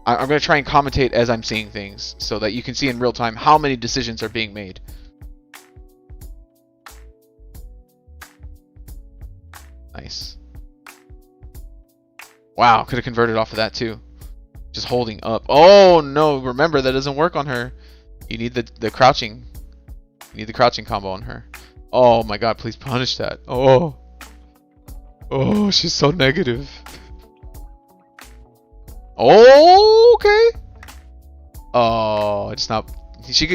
I'm gonna try and commentate as I'm seeing things, so that you can see in real time how many decisions are being made. Nice. Wow, could have converted off of that too. Just holding up. Oh no! Remember, that doesn't work on her. You need the crouching. You need the crouching combo on her. Oh my god! Please punish that. Oh. Oh, she's so negative. Oh, okay. Oh, it's not.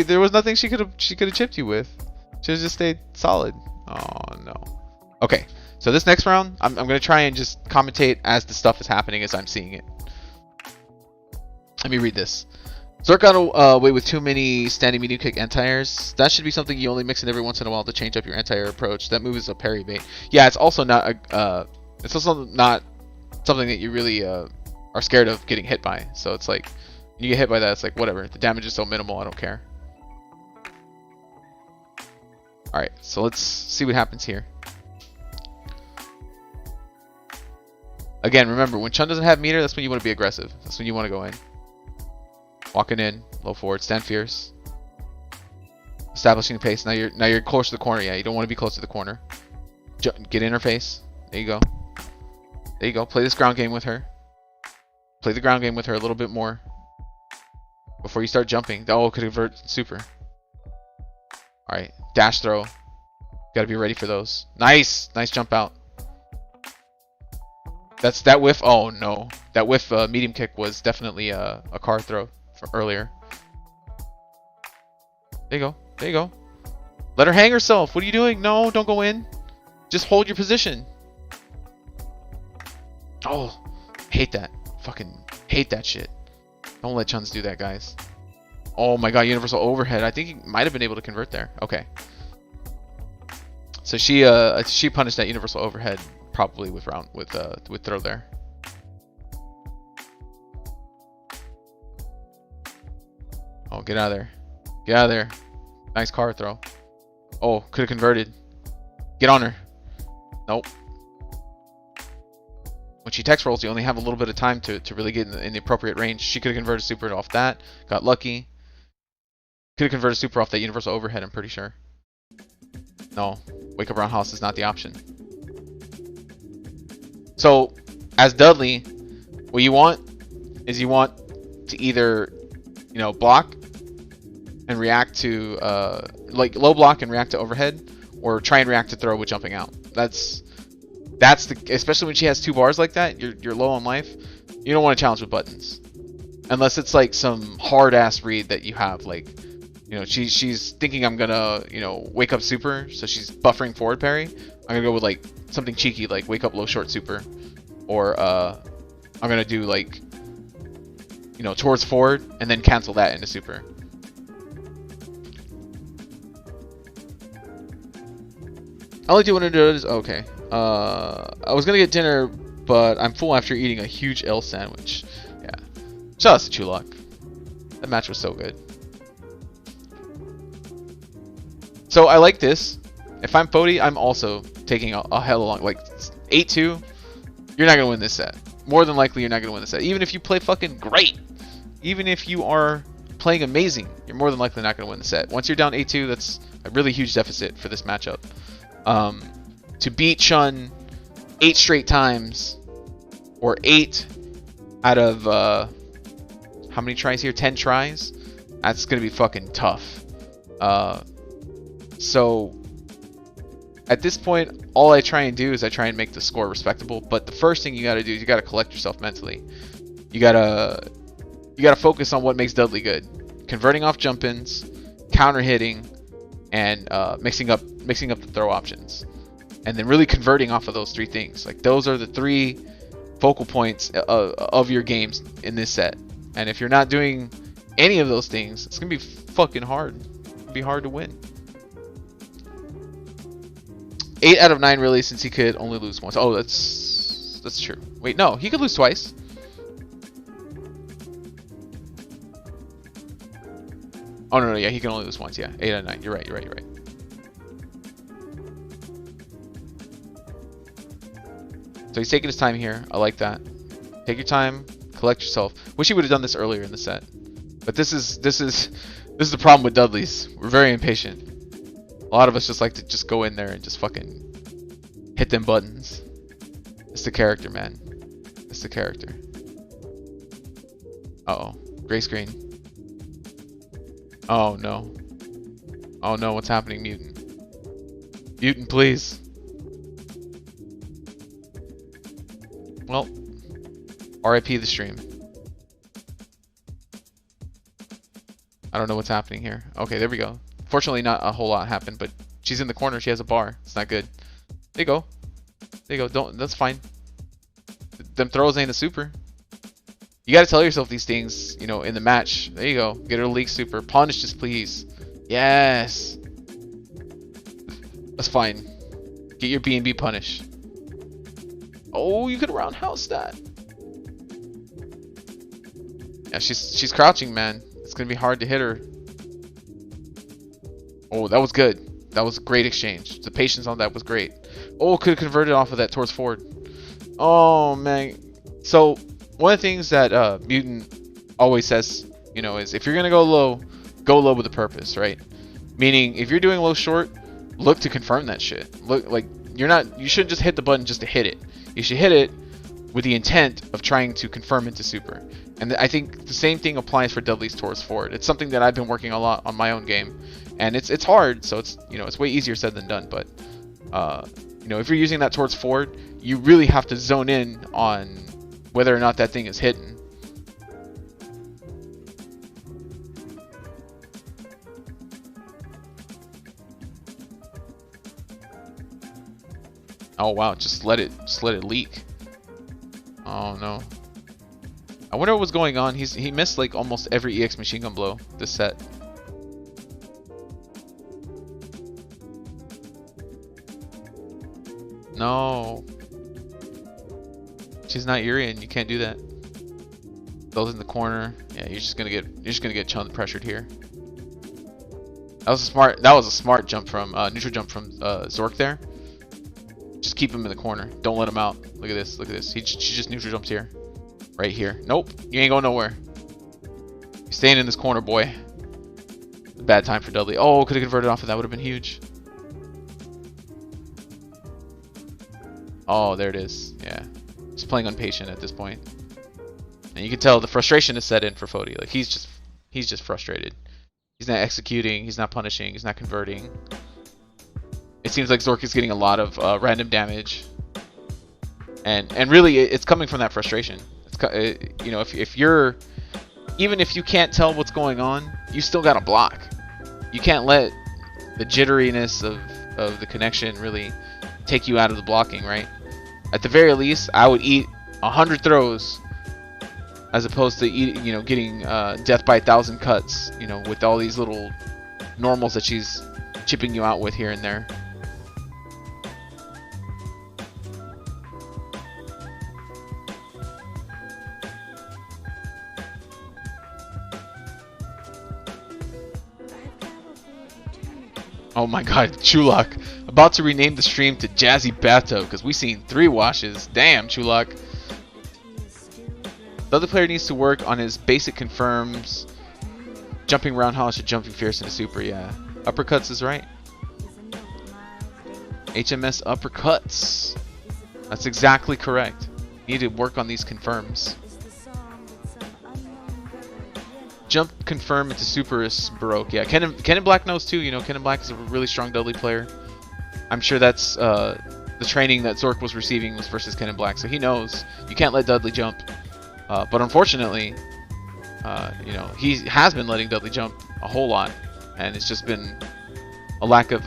There was nothing she could have chipped you with. She should have just stayed solid. Oh no. Okay, so this next round, I'm gonna try and just commentate as the stuff is happening as I'm seeing it. Let me read this. Zork got away with too many standing medium kick anti-airs. That should be something you only mix in every once in a while to change up your anti-air approach. That move is a parry bait. Yeah, it's also not something that you really are scared of getting hit by. So it's like, you get hit by that, it's like whatever. The damage is so minimal, I don't care. All right, so let's see what happens here. Again, remember, when Chun doesn't have meter, that's when you want to be aggressive. That's when you want to go in. Walking in, low forward, stand fierce. Establishing the pace. Now you're close to the corner. Yeah, you don't want to be close to the corner. Get in her face. There you go. There you go. Play this ground game with her. Play the ground game with her a little bit more before you start jumping. Oh, could convert super. All right, dash throw. Got to be ready for those. Nice jump out. That's that whiff. Oh no, that whiff medium kick was definitely a car throw from earlier. There you go. There you go. Let her hang herself. What are you doing? No, don't go in. Just hold your position. Oh, hate that. Fucking hate that shit. Don't let Chuns do that, guys. Oh my god, universal overhead. I think he might have been able to convert there. Okay. So she punished that universal overhead probably with throw there. Oh, get out of there. Get out of there. Nice car throw. Oh, could have converted. Get on her. Nope. When she text rolls, you only have a little bit of time to really get in the appropriate range. She could have converted super off that. Got lucky. Could have converted super off that universal overhead, I'm pretty sure. No. Wake up roundhouse is not the option. So, as Dudley, what you want is you want to either, block and react to, like low block and react to overhead, or try and react to throw with jumping out. That's especially when she has 2 bars like that, you're low on life. You don't want to challenge with buttons, unless it's like some hard ass read that you have, like, she's thinking I'm gonna, wake up super, so she's buffering forward parry. I'm gonna go with like something cheeky like wake up low short super, or I'm gonna do like, towards forward and then cancel that into super. I only do when it is okay. I was gonna get dinner, but I'm full after eating a huge L sandwich. Yeah. Shout out to Chulak. That match was so good. So I like this. If I'm Phodie, I'm also taking a hell of a long, like 8-2. You're not gonna win this set. More than likely, you're not gonna win this set. Even if you play fucking great, even if you are playing amazing, you're more than likely not gonna win the set. Once you're down 8-2, that's a really huge deficit for this matchup. To beat Chun 8 straight times, or 8 out of how many tries here? 10 tries. That's gonna be fucking tough. So at this point, all I try and do is I try and make the score respectable. But the first thing you gotta do is you gotta collect yourself mentally. You gotta focus on what makes Dudley good: converting off jump-ins, counter hitting, and mixing up the throw options. and then really converting off of those three things. Like those are the three focal points of your games in this set. And if you're not doing any of those things, it's gonna be fucking hard. It'll be hard to win. 8 out of 9 really, since he could only lose once. Oh, that's true. Wait, no, he could lose twice. Oh no, yeah, he can only lose once. Yeah, 8 out of 9. You're right. You're right. So he's taking his time here. I like that. Take your time, collect yourself. Wish he would have done this earlier in the set. But this is the problem with Dudley's. We're very impatient. A lot of us just like to just go in there and just fucking hit them buttons. It's the character, man. It's the character. Uh-oh. Gray screen. Oh no. Oh no, what's happening, Mutant? Mutant, please. Well, RIP the stream. I don't know what's happening here. Okay, there we go. Fortunately, not a whole lot happened, but she's in the corner. She has a bar. It's not good. There you go. There you go. That's fine. Them throws ain't a super. You gotta tell yourself these things, you know, in the match. There you go. Get her league super. Punish this, please. Yes. That's fine. Get your B&B punish. Oh, you could roundhouse that. Yeah, she's crouching, man. It's gonna be hard to hit her. Oh, that was good. That was a great exchange. The patience on that was great. Oh, could have converted off of that towards forward. Oh man. So one of the things that Mutant always says, you know, is if you're gonna go low with a purpose, right? Meaning if you're doing low short, look to confirm that shit. Look like you shouldn't just hit the button just to hit it. You should hit it with the intent of trying to confirm into super. And I think the same thing applies for Dudley's towards forward. It's something that I've been working a lot on my own game, and it's hard. So it's, you know, it's way easier said than done. But you know, if you're using that towards forward, you really have to zone in on whether or not that thing is hidden. Oh wow, just let it leak. Oh no. I wonder what was going on. He missed like almost every EX machine gun blow this set. No. She's not Urian, you can't do that. Those in the corner. Yeah, you're just gonna get pressured here. That was a smart jump from neutral jump from Zork there. Just keep him in the corner. Don't let him out. Look at this. Look at this. She just neutral jumps here. Right here. Nope. You ain't going nowhere. You're staying in this corner, boy. Bad time for Dudley. Oh, could have converted off of that. Would have been huge. Oh, there it is. Yeah. Just playing impatient at this point. And you can tell the frustration is set in for Phodie. Like he's just frustrated. He's not executing. He's not punishing. He's not converting. It seems like Zork is getting a lot of random damage, and really it's coming from that frustration. It's, you know, if you're, even if you can't tell what's going on, you still gotta block. You can't let the jitteriness of the connection really take you out of the blocking, right? At the very least, I would eat 100 throws as opposed to getting death by 1,000 cuts, you know, with all these little normals that she's chipping you out with here and there. Oh my god, Chulak. About to rename the stream to Jazzy Bathtub because we seen 3 washes. Damn, Chulak. The other player needs to work on his basic confirms. Jumping roundhouse to jumping fierce into super, yeah. Uppercuts is right. HMS uppercuts. That's exactly correct. You need to work on these confirms. Jump confirm into super is Baroque. Yeah, Kennen Black knows too. You know, Kennen Black is a really strong Dudley player. I'm sure that's the training that Zork was receiving was versus Kennen Black, so he knows you can't let Dudley jump. But unfortunately, you know, he has been letting Dudley jump a whole lot, and it's just been a lack of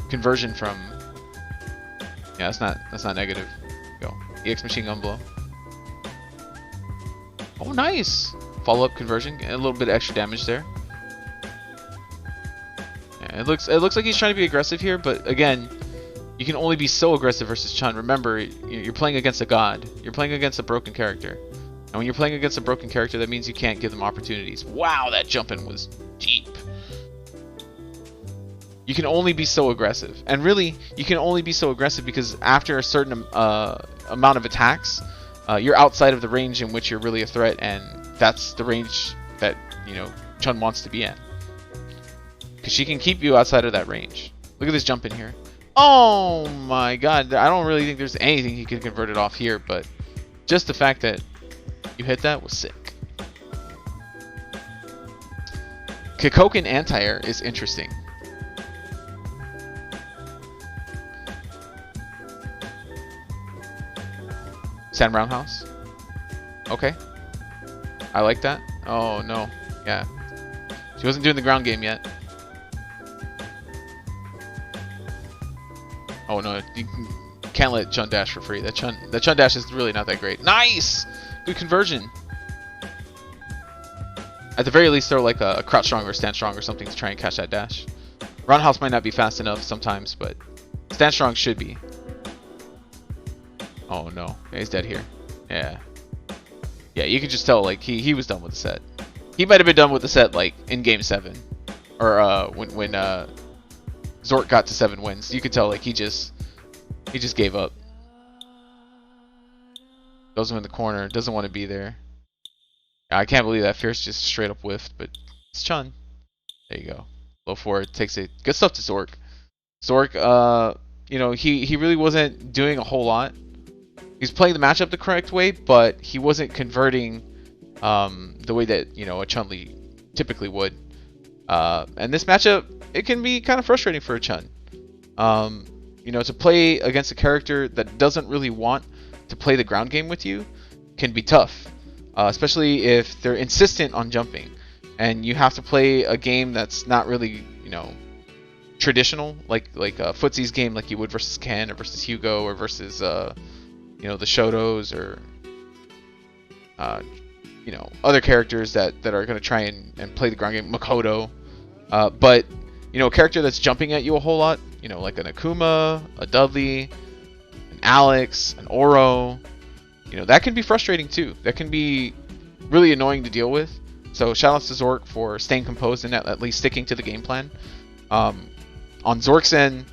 conversion from Yeah, that's not negative. Go. EX machine gun blow. Oh, nice! Follow-up conversion, a little bit of extra damage there. Yeah, it looks like he's trying to be aggressive here, but again, you can only be so aggressive versus Chun. Remember, you're playing against a god. You're playing against a broken character. And when you're playing against a broken character, that means you can't give them opportunities. Wow, that jumping was deep. You can only be so aggressive. And really, you can only be so aggressive because after a certain amount of attacks, you're outside of the range in which you're really a threat, and that's the range that, you know, Chun wants to be in. Because she can keep you outside of that range. Look at this jump in here. Oh my god, I don't really think there's anything he could convert it off here, but just the fact that you hit that was sick. Kikoken anti-air is interesting. Sand roundhouse. Okay. I like that. Oh no. Yeah. She wasn't doing the ground game yet. Oh no, you can't let Chun dash for free. That Chun dash is really not that great. Nice! Good conversion. At the very least, throw like a crouch strong or stand strong or something to try and catch that dash. Roundhouse might not be fast enough sometimes, but stand strong should be. Oh no, yeah, he's dead here. Yeah. Yeah, you can just tell like he was done with the set. He might have been done with the set like in game 7. Or when Zork got to 7 wins. You could tell like he just gave up. Goes him in the corner, doesn't want to be there. I can't believe that Fierce just straight up whiffed, but it's Chun. There you go. Low forward, takes it. Good stuff to Zork. Zork, you know, he really wasn't doing a whole lot. He's playing the matchup the correct way, but he wasn't converting the way that, you know, a Chun-Li typically would. And this matchup, it can be kind of frustrating for a Chun. You know, to play against a character that doesn't really want to play the ground game with you can be tough. Especially if they're insistent on jumping. And you have to play a game that's not really, you know, traditional. Like a footsie's game like you would versus Ken or versus Hugo or versus, you know, the Shotos or, you know, other characters that are going to try and play the ground game. Makoto. But, you know, a character that's jumping at you a whole lot, you know, like an Akuma, a Dudley, an Alex, an Oro, you know, that can be frustrating too. That can be really annoying to deal with. So shout out to Zork for staying composed and at least sticking to the game plan. On Zork's end,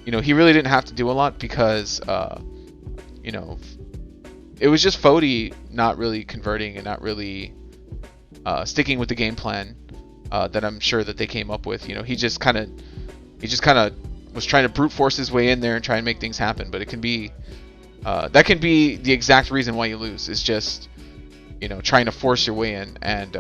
you know, he really didn't have to do a lot because, you know, it was just Phodie not really converting and not really sticking with the game plan that I'm sure that they came up with. You know, he just kind of was trying to brute force his way in there and try and make things happen. But it can be that can be the exact reason why you lose. Is just, you know, trying to force your way in. And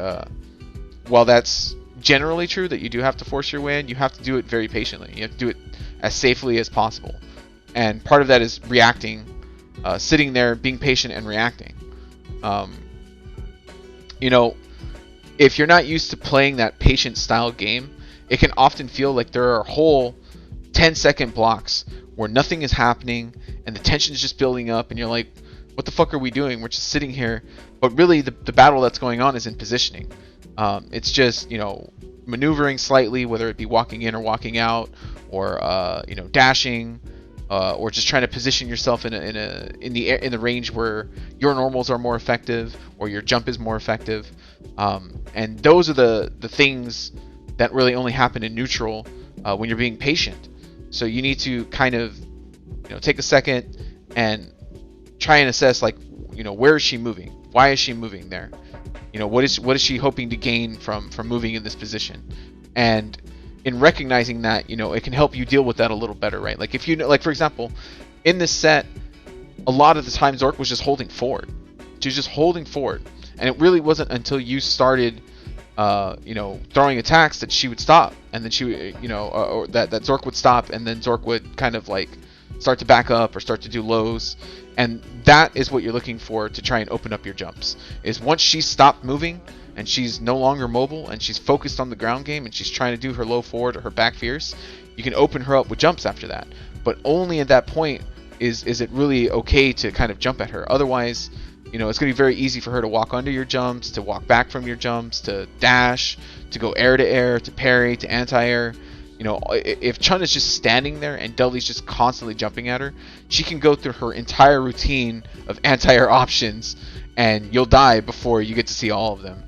while that's generally true that you do have to force your way in, you have to do it very patiently. You have to do it as safely as possible. And part of that is reacting, sitting there, being patient and reacting. You know, if you're not used to playing that patient style game, it can often feel like there are whole 10-second blocks where nothing is happening and the tension is just building up and you're like, what the fuck are we doing? We're just sitting here. But really the battle that's going on is in positioning. It's just, you know, maneuvering slightly, whether it be walking in or walking out, or you know, dashing, or just trying to position yourself in the range where your normals are more effective or your jump is more effective. And those are the things that really only happen in neutral when you're being patient. So you need to kind of, you know, take a second and try and assess, like, you know, where is she moving? Why is she moving there? You know, what is she hoping to gain from moving in this position? And in recognizing that, you know, it can help you deal with that a little better, right? Like if you know, like for example, in this set, a lot of the time Zork was just holding forward. She was just holding forward, and it really wasn't until you started, you know, throwing attacks that she would stop, and then she would, you know, or that Zork would stop, and then Zork would kind of like start to back up or start to do lows. And that is what you're looking for to try and open up your jumps. Is once she's stopped moving and she's no longer mobile and she's focused on the ground game and she's trying to do her low forward or her back fierce, you can open her up with jumps after that. But only at that point is it really okay to kind of jump at her? Otherwise, you know, it's going to be very easy for her to walk under your jumps, to walk back from your jumps, to dash, to go air to air, to parry, to anti-air. You know, if Chun is just standing there and Dudley's just constantly jumping at her, she can go through her entire routine of anti-air options, and you'll die before you get to see all of them.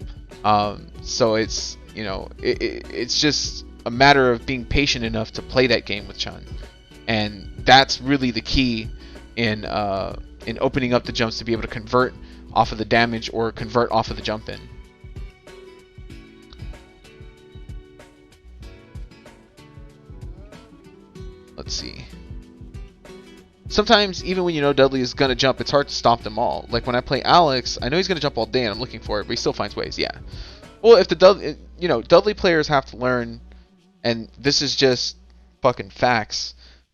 So it's, you know, it's just a matter of being patient enough to play that game with Chun, and that's really the key in opening up the jumps, to be able to convert off of the damage or convert off of the jump in. Let's see. Sometimes, even when you know Dudley is going to jump, it's hard to stop them all. Like when I play Alex, I know he's going to jump all day and I'm looking for it, but he still finds ways, yeah. Well, if the Dudley players have to learn, and this is just fucking facts,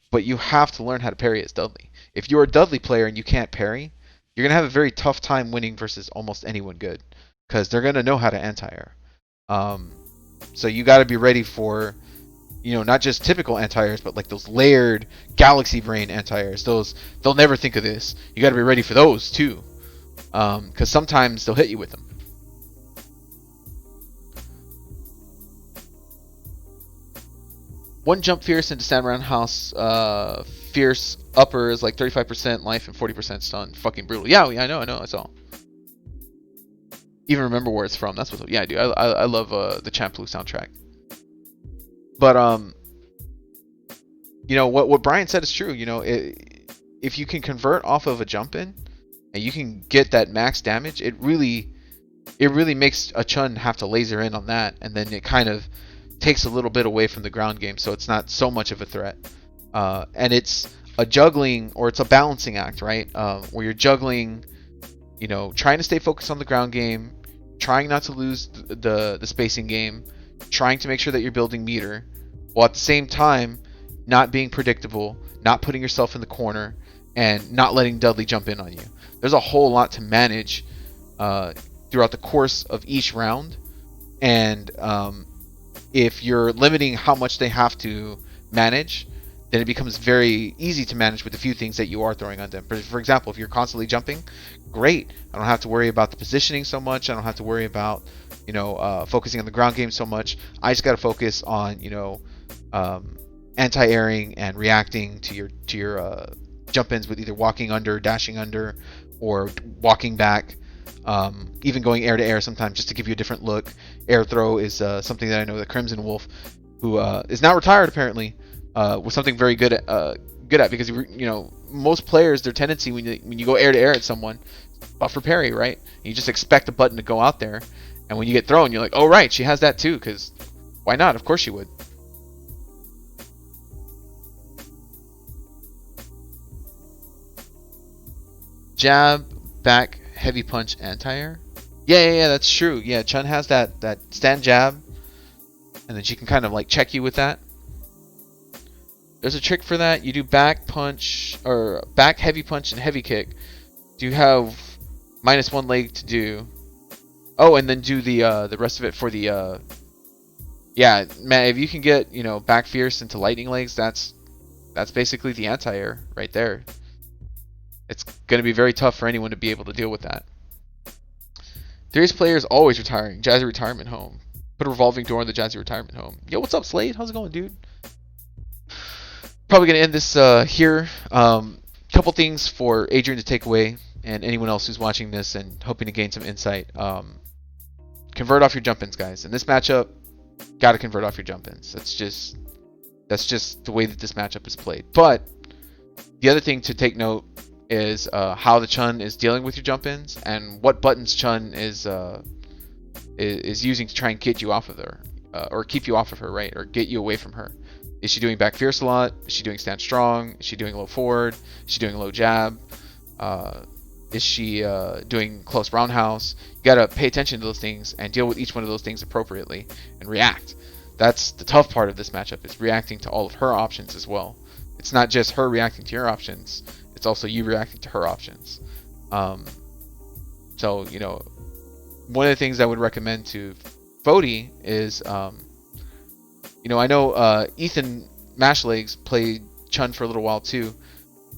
but you have to learn how to parry as Dudley. If you're a Dudley player and you can't parry, you're going to have a very tough time winning versus almost anyone good, because they're going to know how to anti-air. So you got to be ready for, you know, not just typical anti-airs, but like those layered galaxy brain anti-airs. Those, they'll never think of this. You got to be ready for those too, because sometimes they'll hit you with them. One jump fierce into stand around house. Fierce upper is like 35% life and 40% stun. Fucking brutal. Yeah, I know, I saw. Even remember where it's from. That's what. Yeah, dude. I love the Champloo soundtrack. But you know what Brian said is true. You know, if you can convert off of a jump in, and you can get that max damage, it really makes a Chun have to laser in on that, and then it kind of takes a little bit away from the ground game, so it's not so much of a threat. And it's a juggling, or it's a balancing act, right? Where you're juggling, you know, trying to stay focused on the ground game, trying not to lose the spacing game, trying to make sure that you're building meter, while at the same time not being predictable, not putting yourself in the corner, and not letting Dudley jump in on you. There's a whole lot to manage throughout the course of each round, and if you're limiting how much they have to manage, then it becomes very easy to manage with the few things that you are throwing on them. For example, if you're constantly jumping, great. I don't have to worry about the positioning so much. I don't have to worry about, you know, focusing on the ground game so much. I just got to focus on, you know, anti-airing and reacting to your jump-ins with either walking under, dashing under, or walking back. Even going air to air sometimes just to give you a different look. Air throw is something that I know that Crimson Wolf, who is now retired apparently, was something very good at, because you know, most players, their tendency when you go air to air at someone, buffer parry, right? And you just expect the button to go out there, and when you get thrown, you're like, oh right, she has that too, because why not? Of course she would. Jab, back, heavy punch, anti-air. Yeah, that's true. Yeah, Chun has that stand jab, and then she can kind of like check you with that. There's a trick for that. You do back punch, or back heavy punch and heavy kick. Do you have -1 leg to do? Oh, and then do the rest of it for the yeah, man, if you can get, you know, back fierce into lightning legs, that's basically the anti-air right there. It's going to be very tough for anyone to be able to deal with that. There's players always retiring. Jazzy retirement home. Put a revolving door in the Jazzy retirement home. Yo, what's up, Slade? How's it going, dude? Probably going to end this here. Couple things for Adrian to take away, and anyone else who's watching this and hoping to gain some insight. Convert off your jump-ins, guys. In this matchup, got to convert off your jump-ins. That's just the way that this matchup is played. But the other thing to take note is how the Chun is dealing with your jump-ins, and what buttons Chun is using to try and get you off of her, or keep you off of her, right? Or get you away from her. Is she doing back fierce a lot? Is she doing stand strong? Is she doing low forward? Is she doing low jab? Is she doing close roundhouse? You gotta pay attention to those things and deal with each one of those things appropriately and react. That's the tough part of this matchup, is reacting to all of her options as well. It's not just her reacting to your options, it's also you reacting to her options. So, you know, one of the things I would recommend to Phodie is, you know, I know Ethan Mashlegs played Chun for a little while too,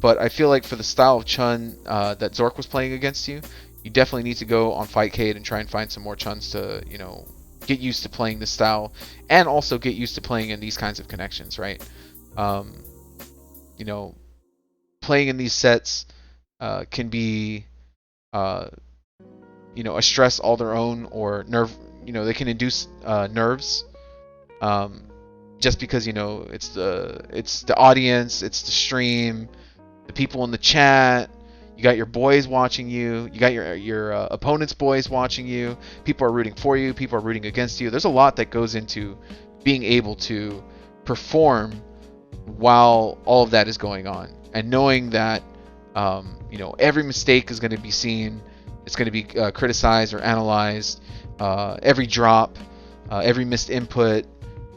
but I feel like for the style of Chun that Zork was playing against you, you definitely need to go on Fightcade and try and find some more Chuns to, you know, get used to playing this style, and also get used to playing in these kinds of connections, right? You know, playing in these sets can be, you know, a stress all their own, or nerve. You know, they can induce nerves. Just because, you know, it's the audience, it's the stream, the people in the chat. You got your boys watching you. You got your opponent's boys watching you. People are rooting for you. People are rooting against you. There's a lot that goes into being able to perform while all of that is going on, and knowing that you know, every mistake is going to be seen. It's going to be criticized or analyzed. Every drop, every missed input.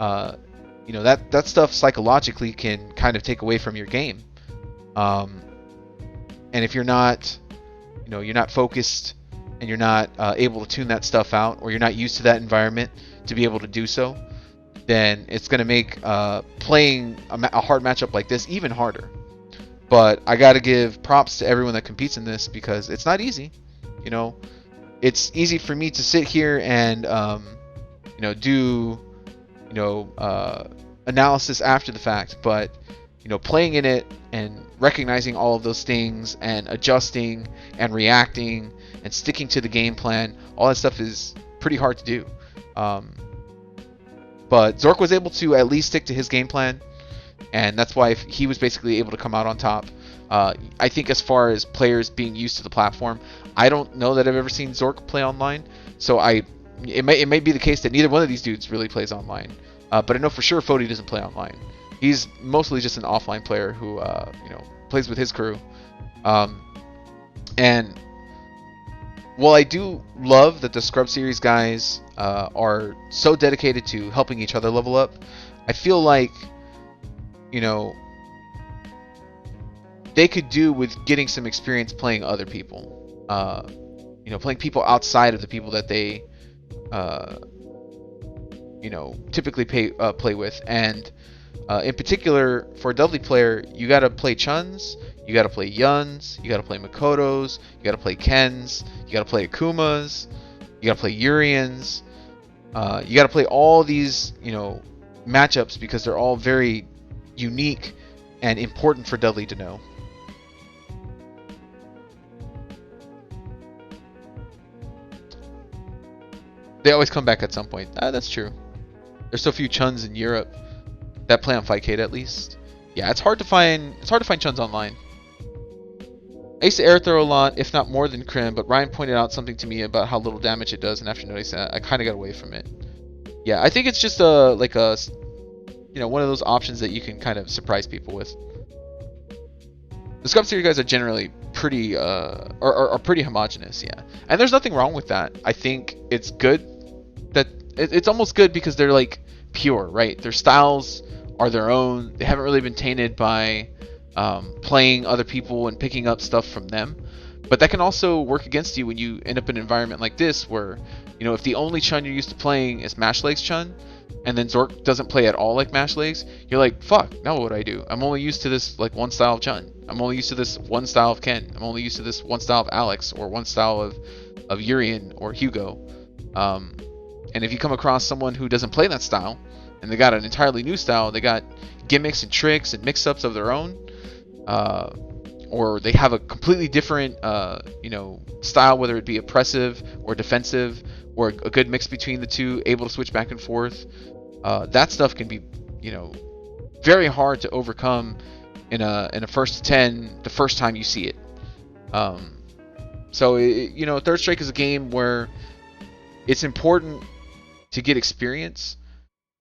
You know, that stuff psychologically can kind of take away from your game. And if you're not, you know, you're not focused, and you're not able to tune that stuff out, or you're not used to that environment to be able to do so, then it's going to make playing a hard matchup like this even harder. But I got to give props to everyone that competes in this, because it's not easy. You know, it's easy for me to sit here and you know, do, you know, analysis after the fact, but, you know, playing in it and recognizing all of those things and adjusting and reacting and sticking to the game plan, all that stuff is pretty hard to do. But Zork was able to at least stick to his game plan, and that's why he was basically able to come out on top. I think as far as players being used to the platform, I don't know that I've ever seen Zork play online, so it may be the case that neither one of these dudes really plays online. But I know for sure Phodie doesn't play online. He's mostly just an offline player who you know, plays with his crew. And while I do love that the Scrub Series guys are so dedicated to helping each other level up, I feel like, you know, they could do with getting some experience playing other people. You know, playing people outside of the people that they you know, typically play with. And in particular, for a Dudley player, you got to play Chuns, you got to play Yuns, you got to play Makotos, you got to play Kens, you got to play Akumas, you got to play Urians. You got to play all these, you know, matchups, because they're all very unique and important for Dudley to know. They always come back at some point. That's true. There's so few Chuns in Europe that play on Fightcade, at least. Yeah, it's hard to find Chuns online. I used to air throw a lot, if not more than Crim, but Ryan pointed out something to me about how little damage it does, and after noticing that, I kind of got away from it. Yeah, I think it's just like a, you know, one of those options that you can kind of surprise people with. The Scrub Series guys are generally pretty are pretty homogenous, yeah. And there's nothing wrong with that. I think it's good that it's almost good because they're like pure, right? Their styles are their own. They haven't really been tainted by playing other people and picking up stuff from them. But that can also work against you when you end up in an environment like this, where, you know, if the only Chun you're used to playing is Mash Legs Chun, and then Zork doesn't play at all like Mash Legs, you're like, fuck, now what do I do? I'm only used to this like one style of Chun. I'm only used to this one style of Ken. I'm only used to this one style of Alex, or one style of Urian or Hugo. And if you come across someone who doesn't play that style, and they got an entirely new style, they got gimmicks and tricks and mix-ups of their own, or they have a completely different, you know, style, whether it be oppressive or defensive, or a good mix between the two, able to switch back and forth. That stuff can be, you know, very hard to overcome in a first to 10 the first time you see it. So you know, Third Strike is a game where it's important to get experience,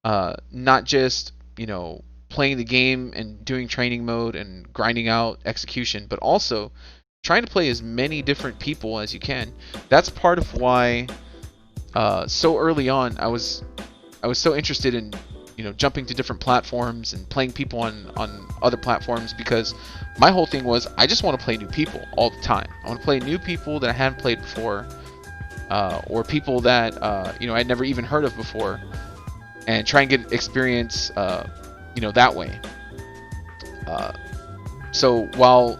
not just, you know, playing the game and doing training mode and grinding out execution, but also trying to play as many different people as you can. That's part of why so early on I was so interested in, you know, jumping to different platforms and playing people on other platforms, because my whole thing was, I just want to play new people all the time. I want to play new people that I haven't played before, or people that you know, I'd never even heard of before, and try and get experience, you know, that way. So while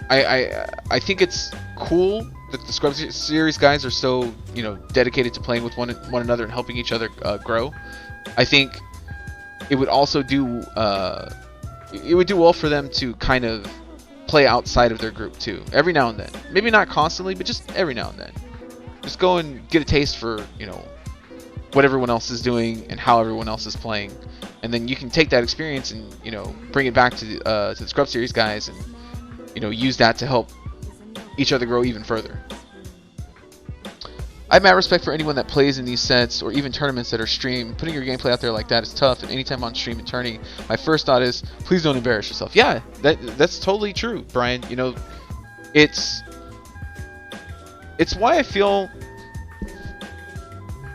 I think it's cool that the Scrub Series guys are so, you know, dedicated to playing with one another and helping each other grow, I think it would also do it would do well for them to kind of play outside of their group too, every now and then. Maybe not constantly, but just every now and then. Just go and get a taste for, you know, what everyone else is doing and how everyone else is playing, and then you can take that experience and, you know, bring it back to the Scrub Series guys and, you know, use that to help each other grow even further. I have mad respect for anyone that plays in these sets or even tournaments that are streamed. Putting your gameplay out there like that is tough, and anytime on stream and tourney, my first thought is, please don't embarrass yourself. Yeah, that's totally true, Brian. You know, it's why I feel,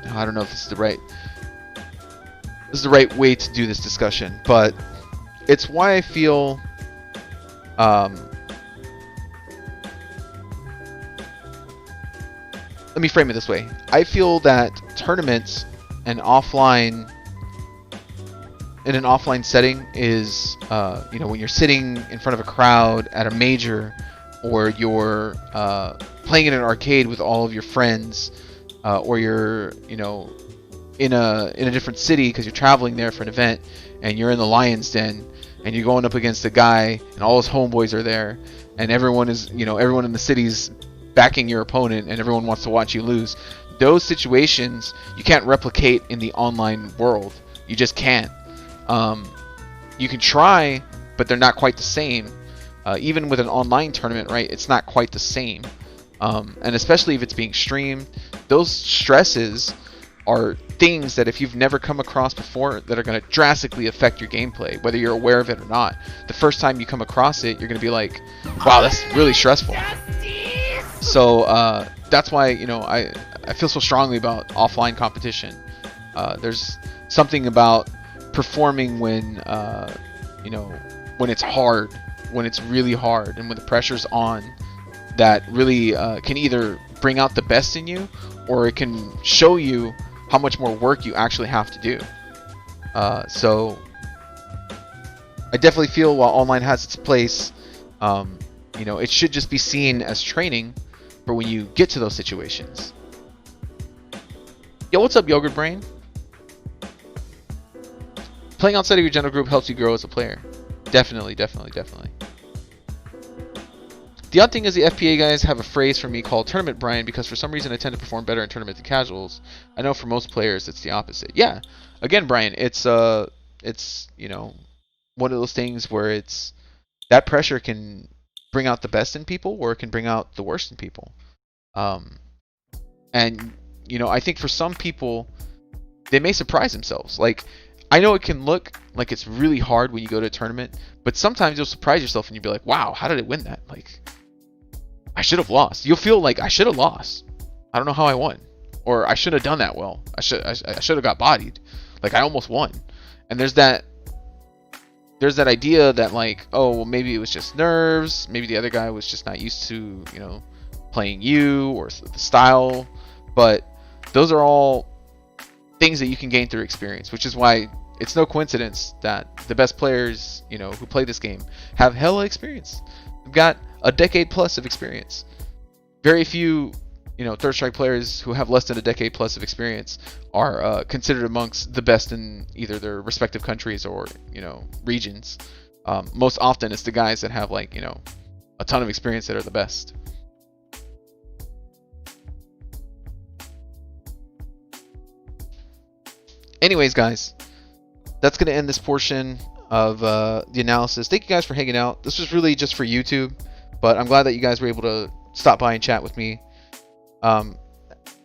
I don't know if this is the right way to do this discussion, but it's why I feel let me frame it this way. I feel that tournaments and in an offline setting is, you know, when you're sitting in front of a crowd at a major, or you're playing in an arcade with all of your friends, or you're, you know, in a different city because you're traveling there for an event, and you're in the Lion's Den, and you're going up against a guy, and all his homeboys are there, and everyone is, you know, everyone in the city's backing your opponent, and everyone wants to watch you lose. Those situations you can't replicate in the online world. You just can't. You can try, but they're not quite the same. Even with an online tournament, right? It's not quite the same. And especially if it's being streamed, those stresses are things that if you've never come across before, that are going to drastically affect your gameplay, whether you're aware of it or not. The first time you come across it, you're going to be like, wow, that's really stressful. So that's why, you know, I feel so strongly about offline competition. There's something about performing when, you know, when it's hard, when it's really hard, and when the pressure's on, that really can either bring out the best in you, or it can show you how much more work you actually have to do. So I definitely feel while online has its place, you know, it should just be seen as training for when you get to those situations. Yo, what's up, Yogurt Brain? Playing outside of your general group helps you grow as a player. Definitely, definitely, definitely. The odd thing is the FPA guys have a phrase for me called Tournament Brian, because for some reason I tend to perform better in tournament than casuals. I know for most players it's the opposite. Yeah, again, Brian, it's you know, one of those things where it's, that pressure can bring out the best in people, or it can bring out the worst in people. And you know, I think for some people, they may surprise themselves. Like, I know it can look like it's really hard when you go to a tournament, but sometimes you'll surprise yourself and you'll be like, wow, how did it win that? Like, I should have lost. You'll feel like, I should have lost. I don't know how I won. Or I should have done that well. I should have got bodied. Like, I almost won. And there's that idea that, like, oh, well, maybe it was just nerves. Maybe the other guy was just not used to, you know, playing you, or the style. But those are all things that you can gain through experience, which is why it's no coincidence that the best players, you know, who play this game have hella experience. They've got a decade plus of experience. Very few, you know, Third Strike players who have less than a decade plus of experience are considered amongst the best in either their respective countries or, you know, regions. Most often it's the guys that have, like, you know, a ton of experience that are the best. Anyways, guys, that's going to end this portion of the analysis. Thank you guys for hanging out. This was really just for YouTube, but I'm glad that you guys were able to stop by and chat with me. I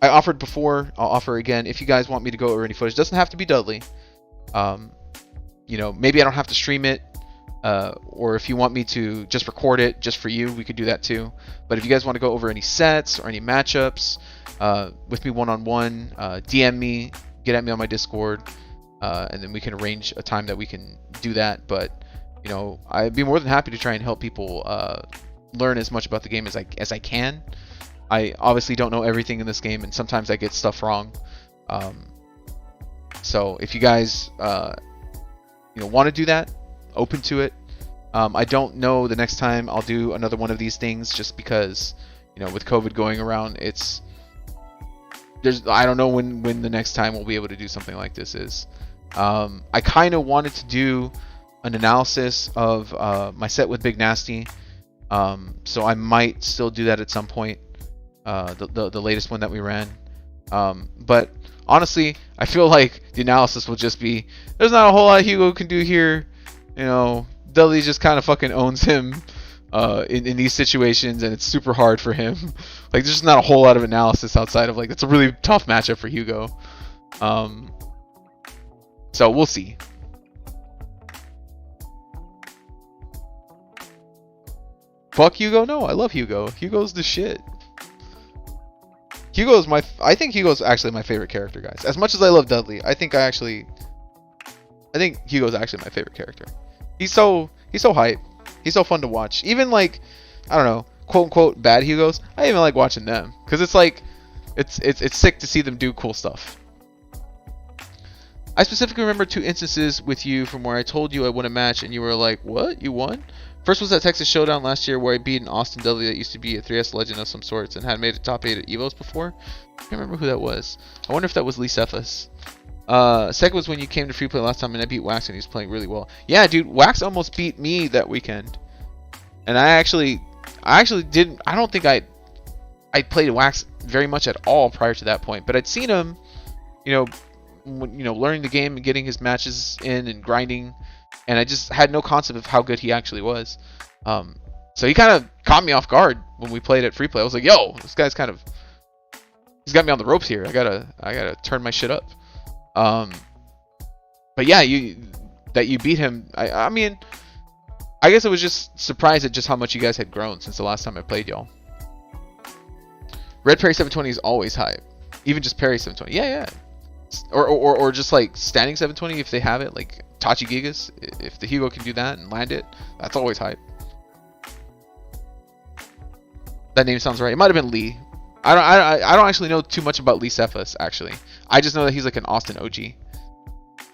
offered before, I'll offer again. If you guys want me to go over any footage, it doesn't have to be Dudley. You know, maybe I don't have to stream it, or if you want me to just record it just for you, we could do that too. But if you guys want to go over any sets or any matchups with me one-on-one, DM me. Get at me on my Discord, and then we can arrange a time that we can do that. But, you know, I'd be more than happy to try and help people learn as much about the game as I can. I obviously don't know everything in this game, and sometimes I get stuff wrong. So if you guys you know, want to do that, open to it, I don't know the next time I'll do another one of these things, just because, you know, with COVID going around, I don't know when the next time we'll be able to do something like this is. I kind of wanted to do an analysis of my set with Big Nasty, so I might still do that at some point. The latest one that we ran, but honestly, I feel like the analysis will just be, there's not a whole lot Hugo can do here. You know, Dudley just kind of fucking owns him in these situations, and it's super hard for him. Like, there's just not a whole lot of analysis outside of, like, it's a really tough matchup for Hugo. So we'll see. Fuck Hugo? No, I love Hugo. Hugo's the shit. I think Hugo's actually my favorite character, guys. As much as I love Dudley, I think Hugo's actually my favorite character. He's so hype. He's so fun to watch. Even, like, I don't know, quote unquote bad Hugos, I even like watching them, because it's like, it's sick to see them do cool stuff. I specifically remember 2 instances with you from where I told you I won a match and you were like, what? You won? First was at Texas Showdown last year, where I beat an Austin Dudley that used to be a 3S legend of some sorts and had made it top 8 at Evos before. I can't remember who that was. I wonder if that was Lee Cephas. Second was when you came to free play last time and I beat Wax and he was playing really well. Yeah, dude, Wax almost beat me that weekend. And I actually didn't. I don't think I played Wax very much at all prior to that point, but I'd seen him, learning the game and getting his matches in and grinding, and I just had no concept of how good he actually was. So he kind of caught me off guard when we played at free play. I was like, yo, this guy's he's got me on the ropes here. I gotta turn my shit up. But yeah, you beat him. I mean, I guess I was just surprised at just how much you guys had grown since the last time I played y'all. Red Parry 720 is always hype. Even just Parry 720. Yeah. Or just like standing 720 if they have it, like Tachi Gigas. If the Hugo can do that and land it, that's always hype. That name sounds right. It might have been Lee. I don't actually know too much about Lee Cephas, actually. I just know that he's like an Austin OG.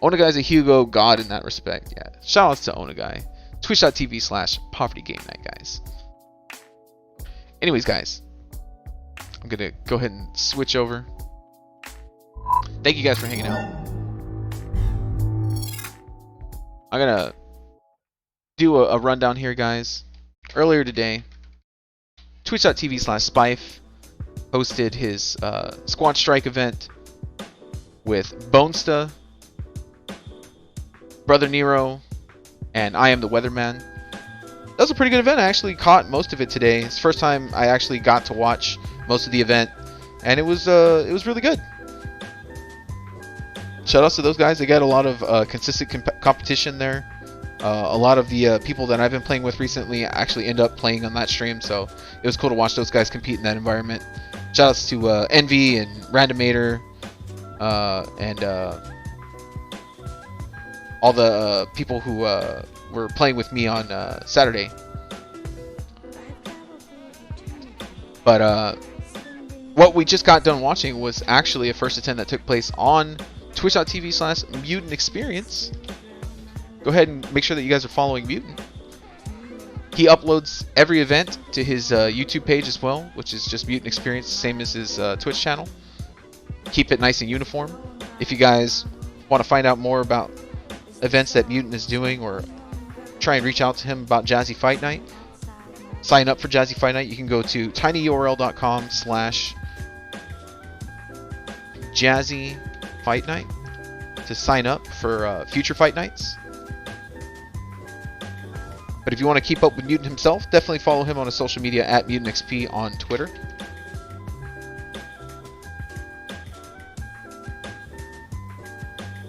Onaguy's a Hugo god in that respect. Yeah. Shoutouts to Onaguy. Twitch.tv/Poverty Game Night, guys. Anyways, guys, I'm gonna go ahead and switch over. Thank you guys for hanging out. I'm gonna do a rundown here, guys. Earlier today, Twitch.tv/Spife hosted his Squad Strike event with Bonesta, Brother Nero, and I Am the Weatherman. That was a pretty good event. I actually caught most of it today. It's the first time I actually got to watch most of the event, and it was really good. Shoutouts to those guys. They got a lot of consistent competition there. A lot of the people that I've been playing with recently actually end up playing on that stream, so it was cool to watch those guys compete in that environment. Shoutouts to Envy and Randomator and all the people who were playing with me on Saturday. But what we just got done watching was actually a first attend that took place on Twitch.tv/Mutant Experience. Go ahead and make sure that you guys are following Mutant. He uploads every event to his YouTube page as well, which is just Mutant Experience, same as his Twitch channel. Keep it nice and uniform. If you guys want to find out more about events that Mutant is doing, or try and reach out to him about Jazzy Fight Night, sign up for Jazzy Fight Night. You can go to tinyurl.com/Jazzy Fight Night to sign up for future fight nights. But if you want to keep up with Mutant himself, definitely follow him on his social media at MutantXP on Twitter.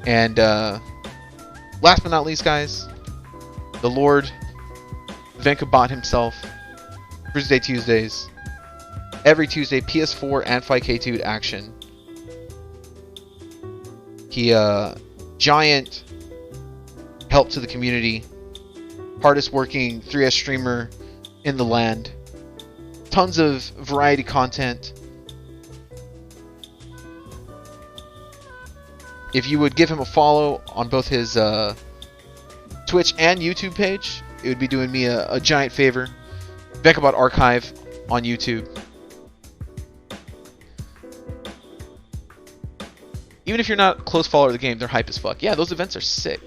And last but not least, guys, the Lord Venkabot himself, Tuesday Tuesdays, every Tuesday, PS4 and 5K2 action. He giant help to the community, hardest working 3S streamer in the land, tons of variety content. If you would give him a follow on both his Twitch and YouTube page, it would be doing me a giant favor. Vekabot Archive on YouTube. Even if you're not a close follower of the game, they're hype as fuck. Yeah, those events are sick.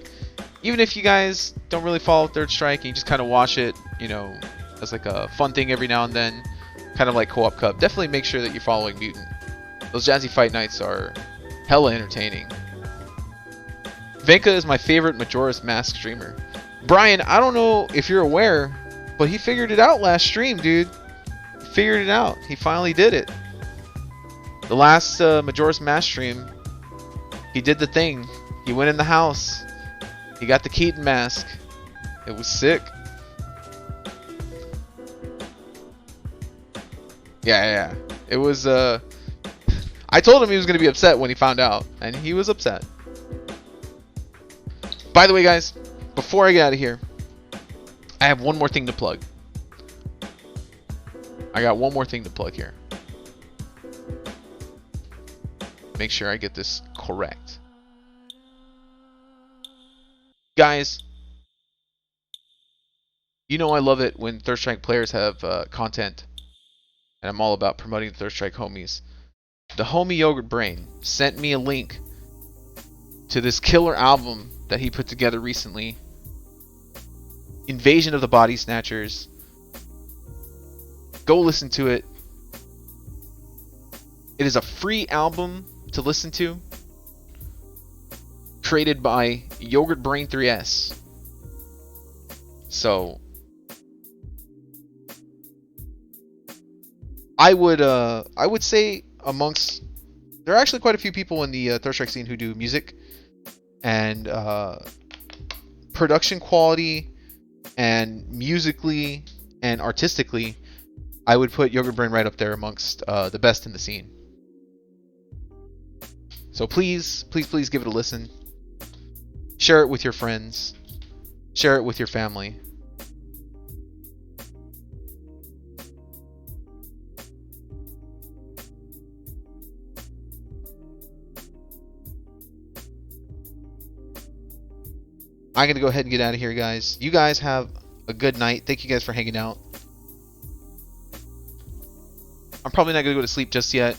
Even if you guys don't really follow Third Strike and you just kind of watch it, you know, as like a fun thing every now and then, kind of like Co-op Cup, definitely make sure that you're following Mutant. Those Jazzy Fight Nights are hella entertaining. Venka is my favorite Majora's Mask streamer. Brian, I don't know if you're aware, but he figured it out last stream, dude. He figured it out. He finally did it. The last Majora's Mask stream, he did the thing. He went in the house. He got the Keaton mask. It was sick. Yeah. It was, I told him he was going to be upset when he found out, and he was upset. By the way, guys, before I get out of here, I have one more thing to plug. I got one more thing to plug here. Make sure I get this correct. Guys, you know I love it when Third Strike players have content, and I'm all about promoting the Third Strike homies. The homie Yogurt Brain sent me a link to this killer album that he put together recently. Invasion of the Body Snatchers. Go listen to it. It is a free album to listen to. Created by Yogurt Brain 3S. So I would say amongst, there are actually quite a few people in the Third Strike scene who do music and production quality and musically and artistically. I would put Yogurt Brain right up there amongst the best in the scene. So please give it a listen. Share it with your friends. Share it with your family. I'm going to go ahead and get out of here, guys. You guys have a good night. Thank you guys for hanging out. I'm probably not going to go to sleep just yet.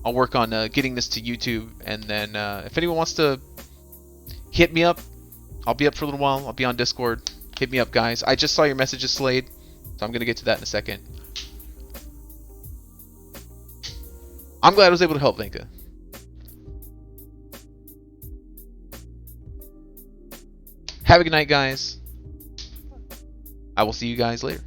I'll work on getting this to YouTube. And then if anyone wants to hit me up, I'll be up for a little while. I'll be on Discord. Hit me up, guys. I just saw your messages, Slade. So I'm going to get to that in a second. I'm glad I was able to help Venka. Have a good night, guys. I will see you guys later.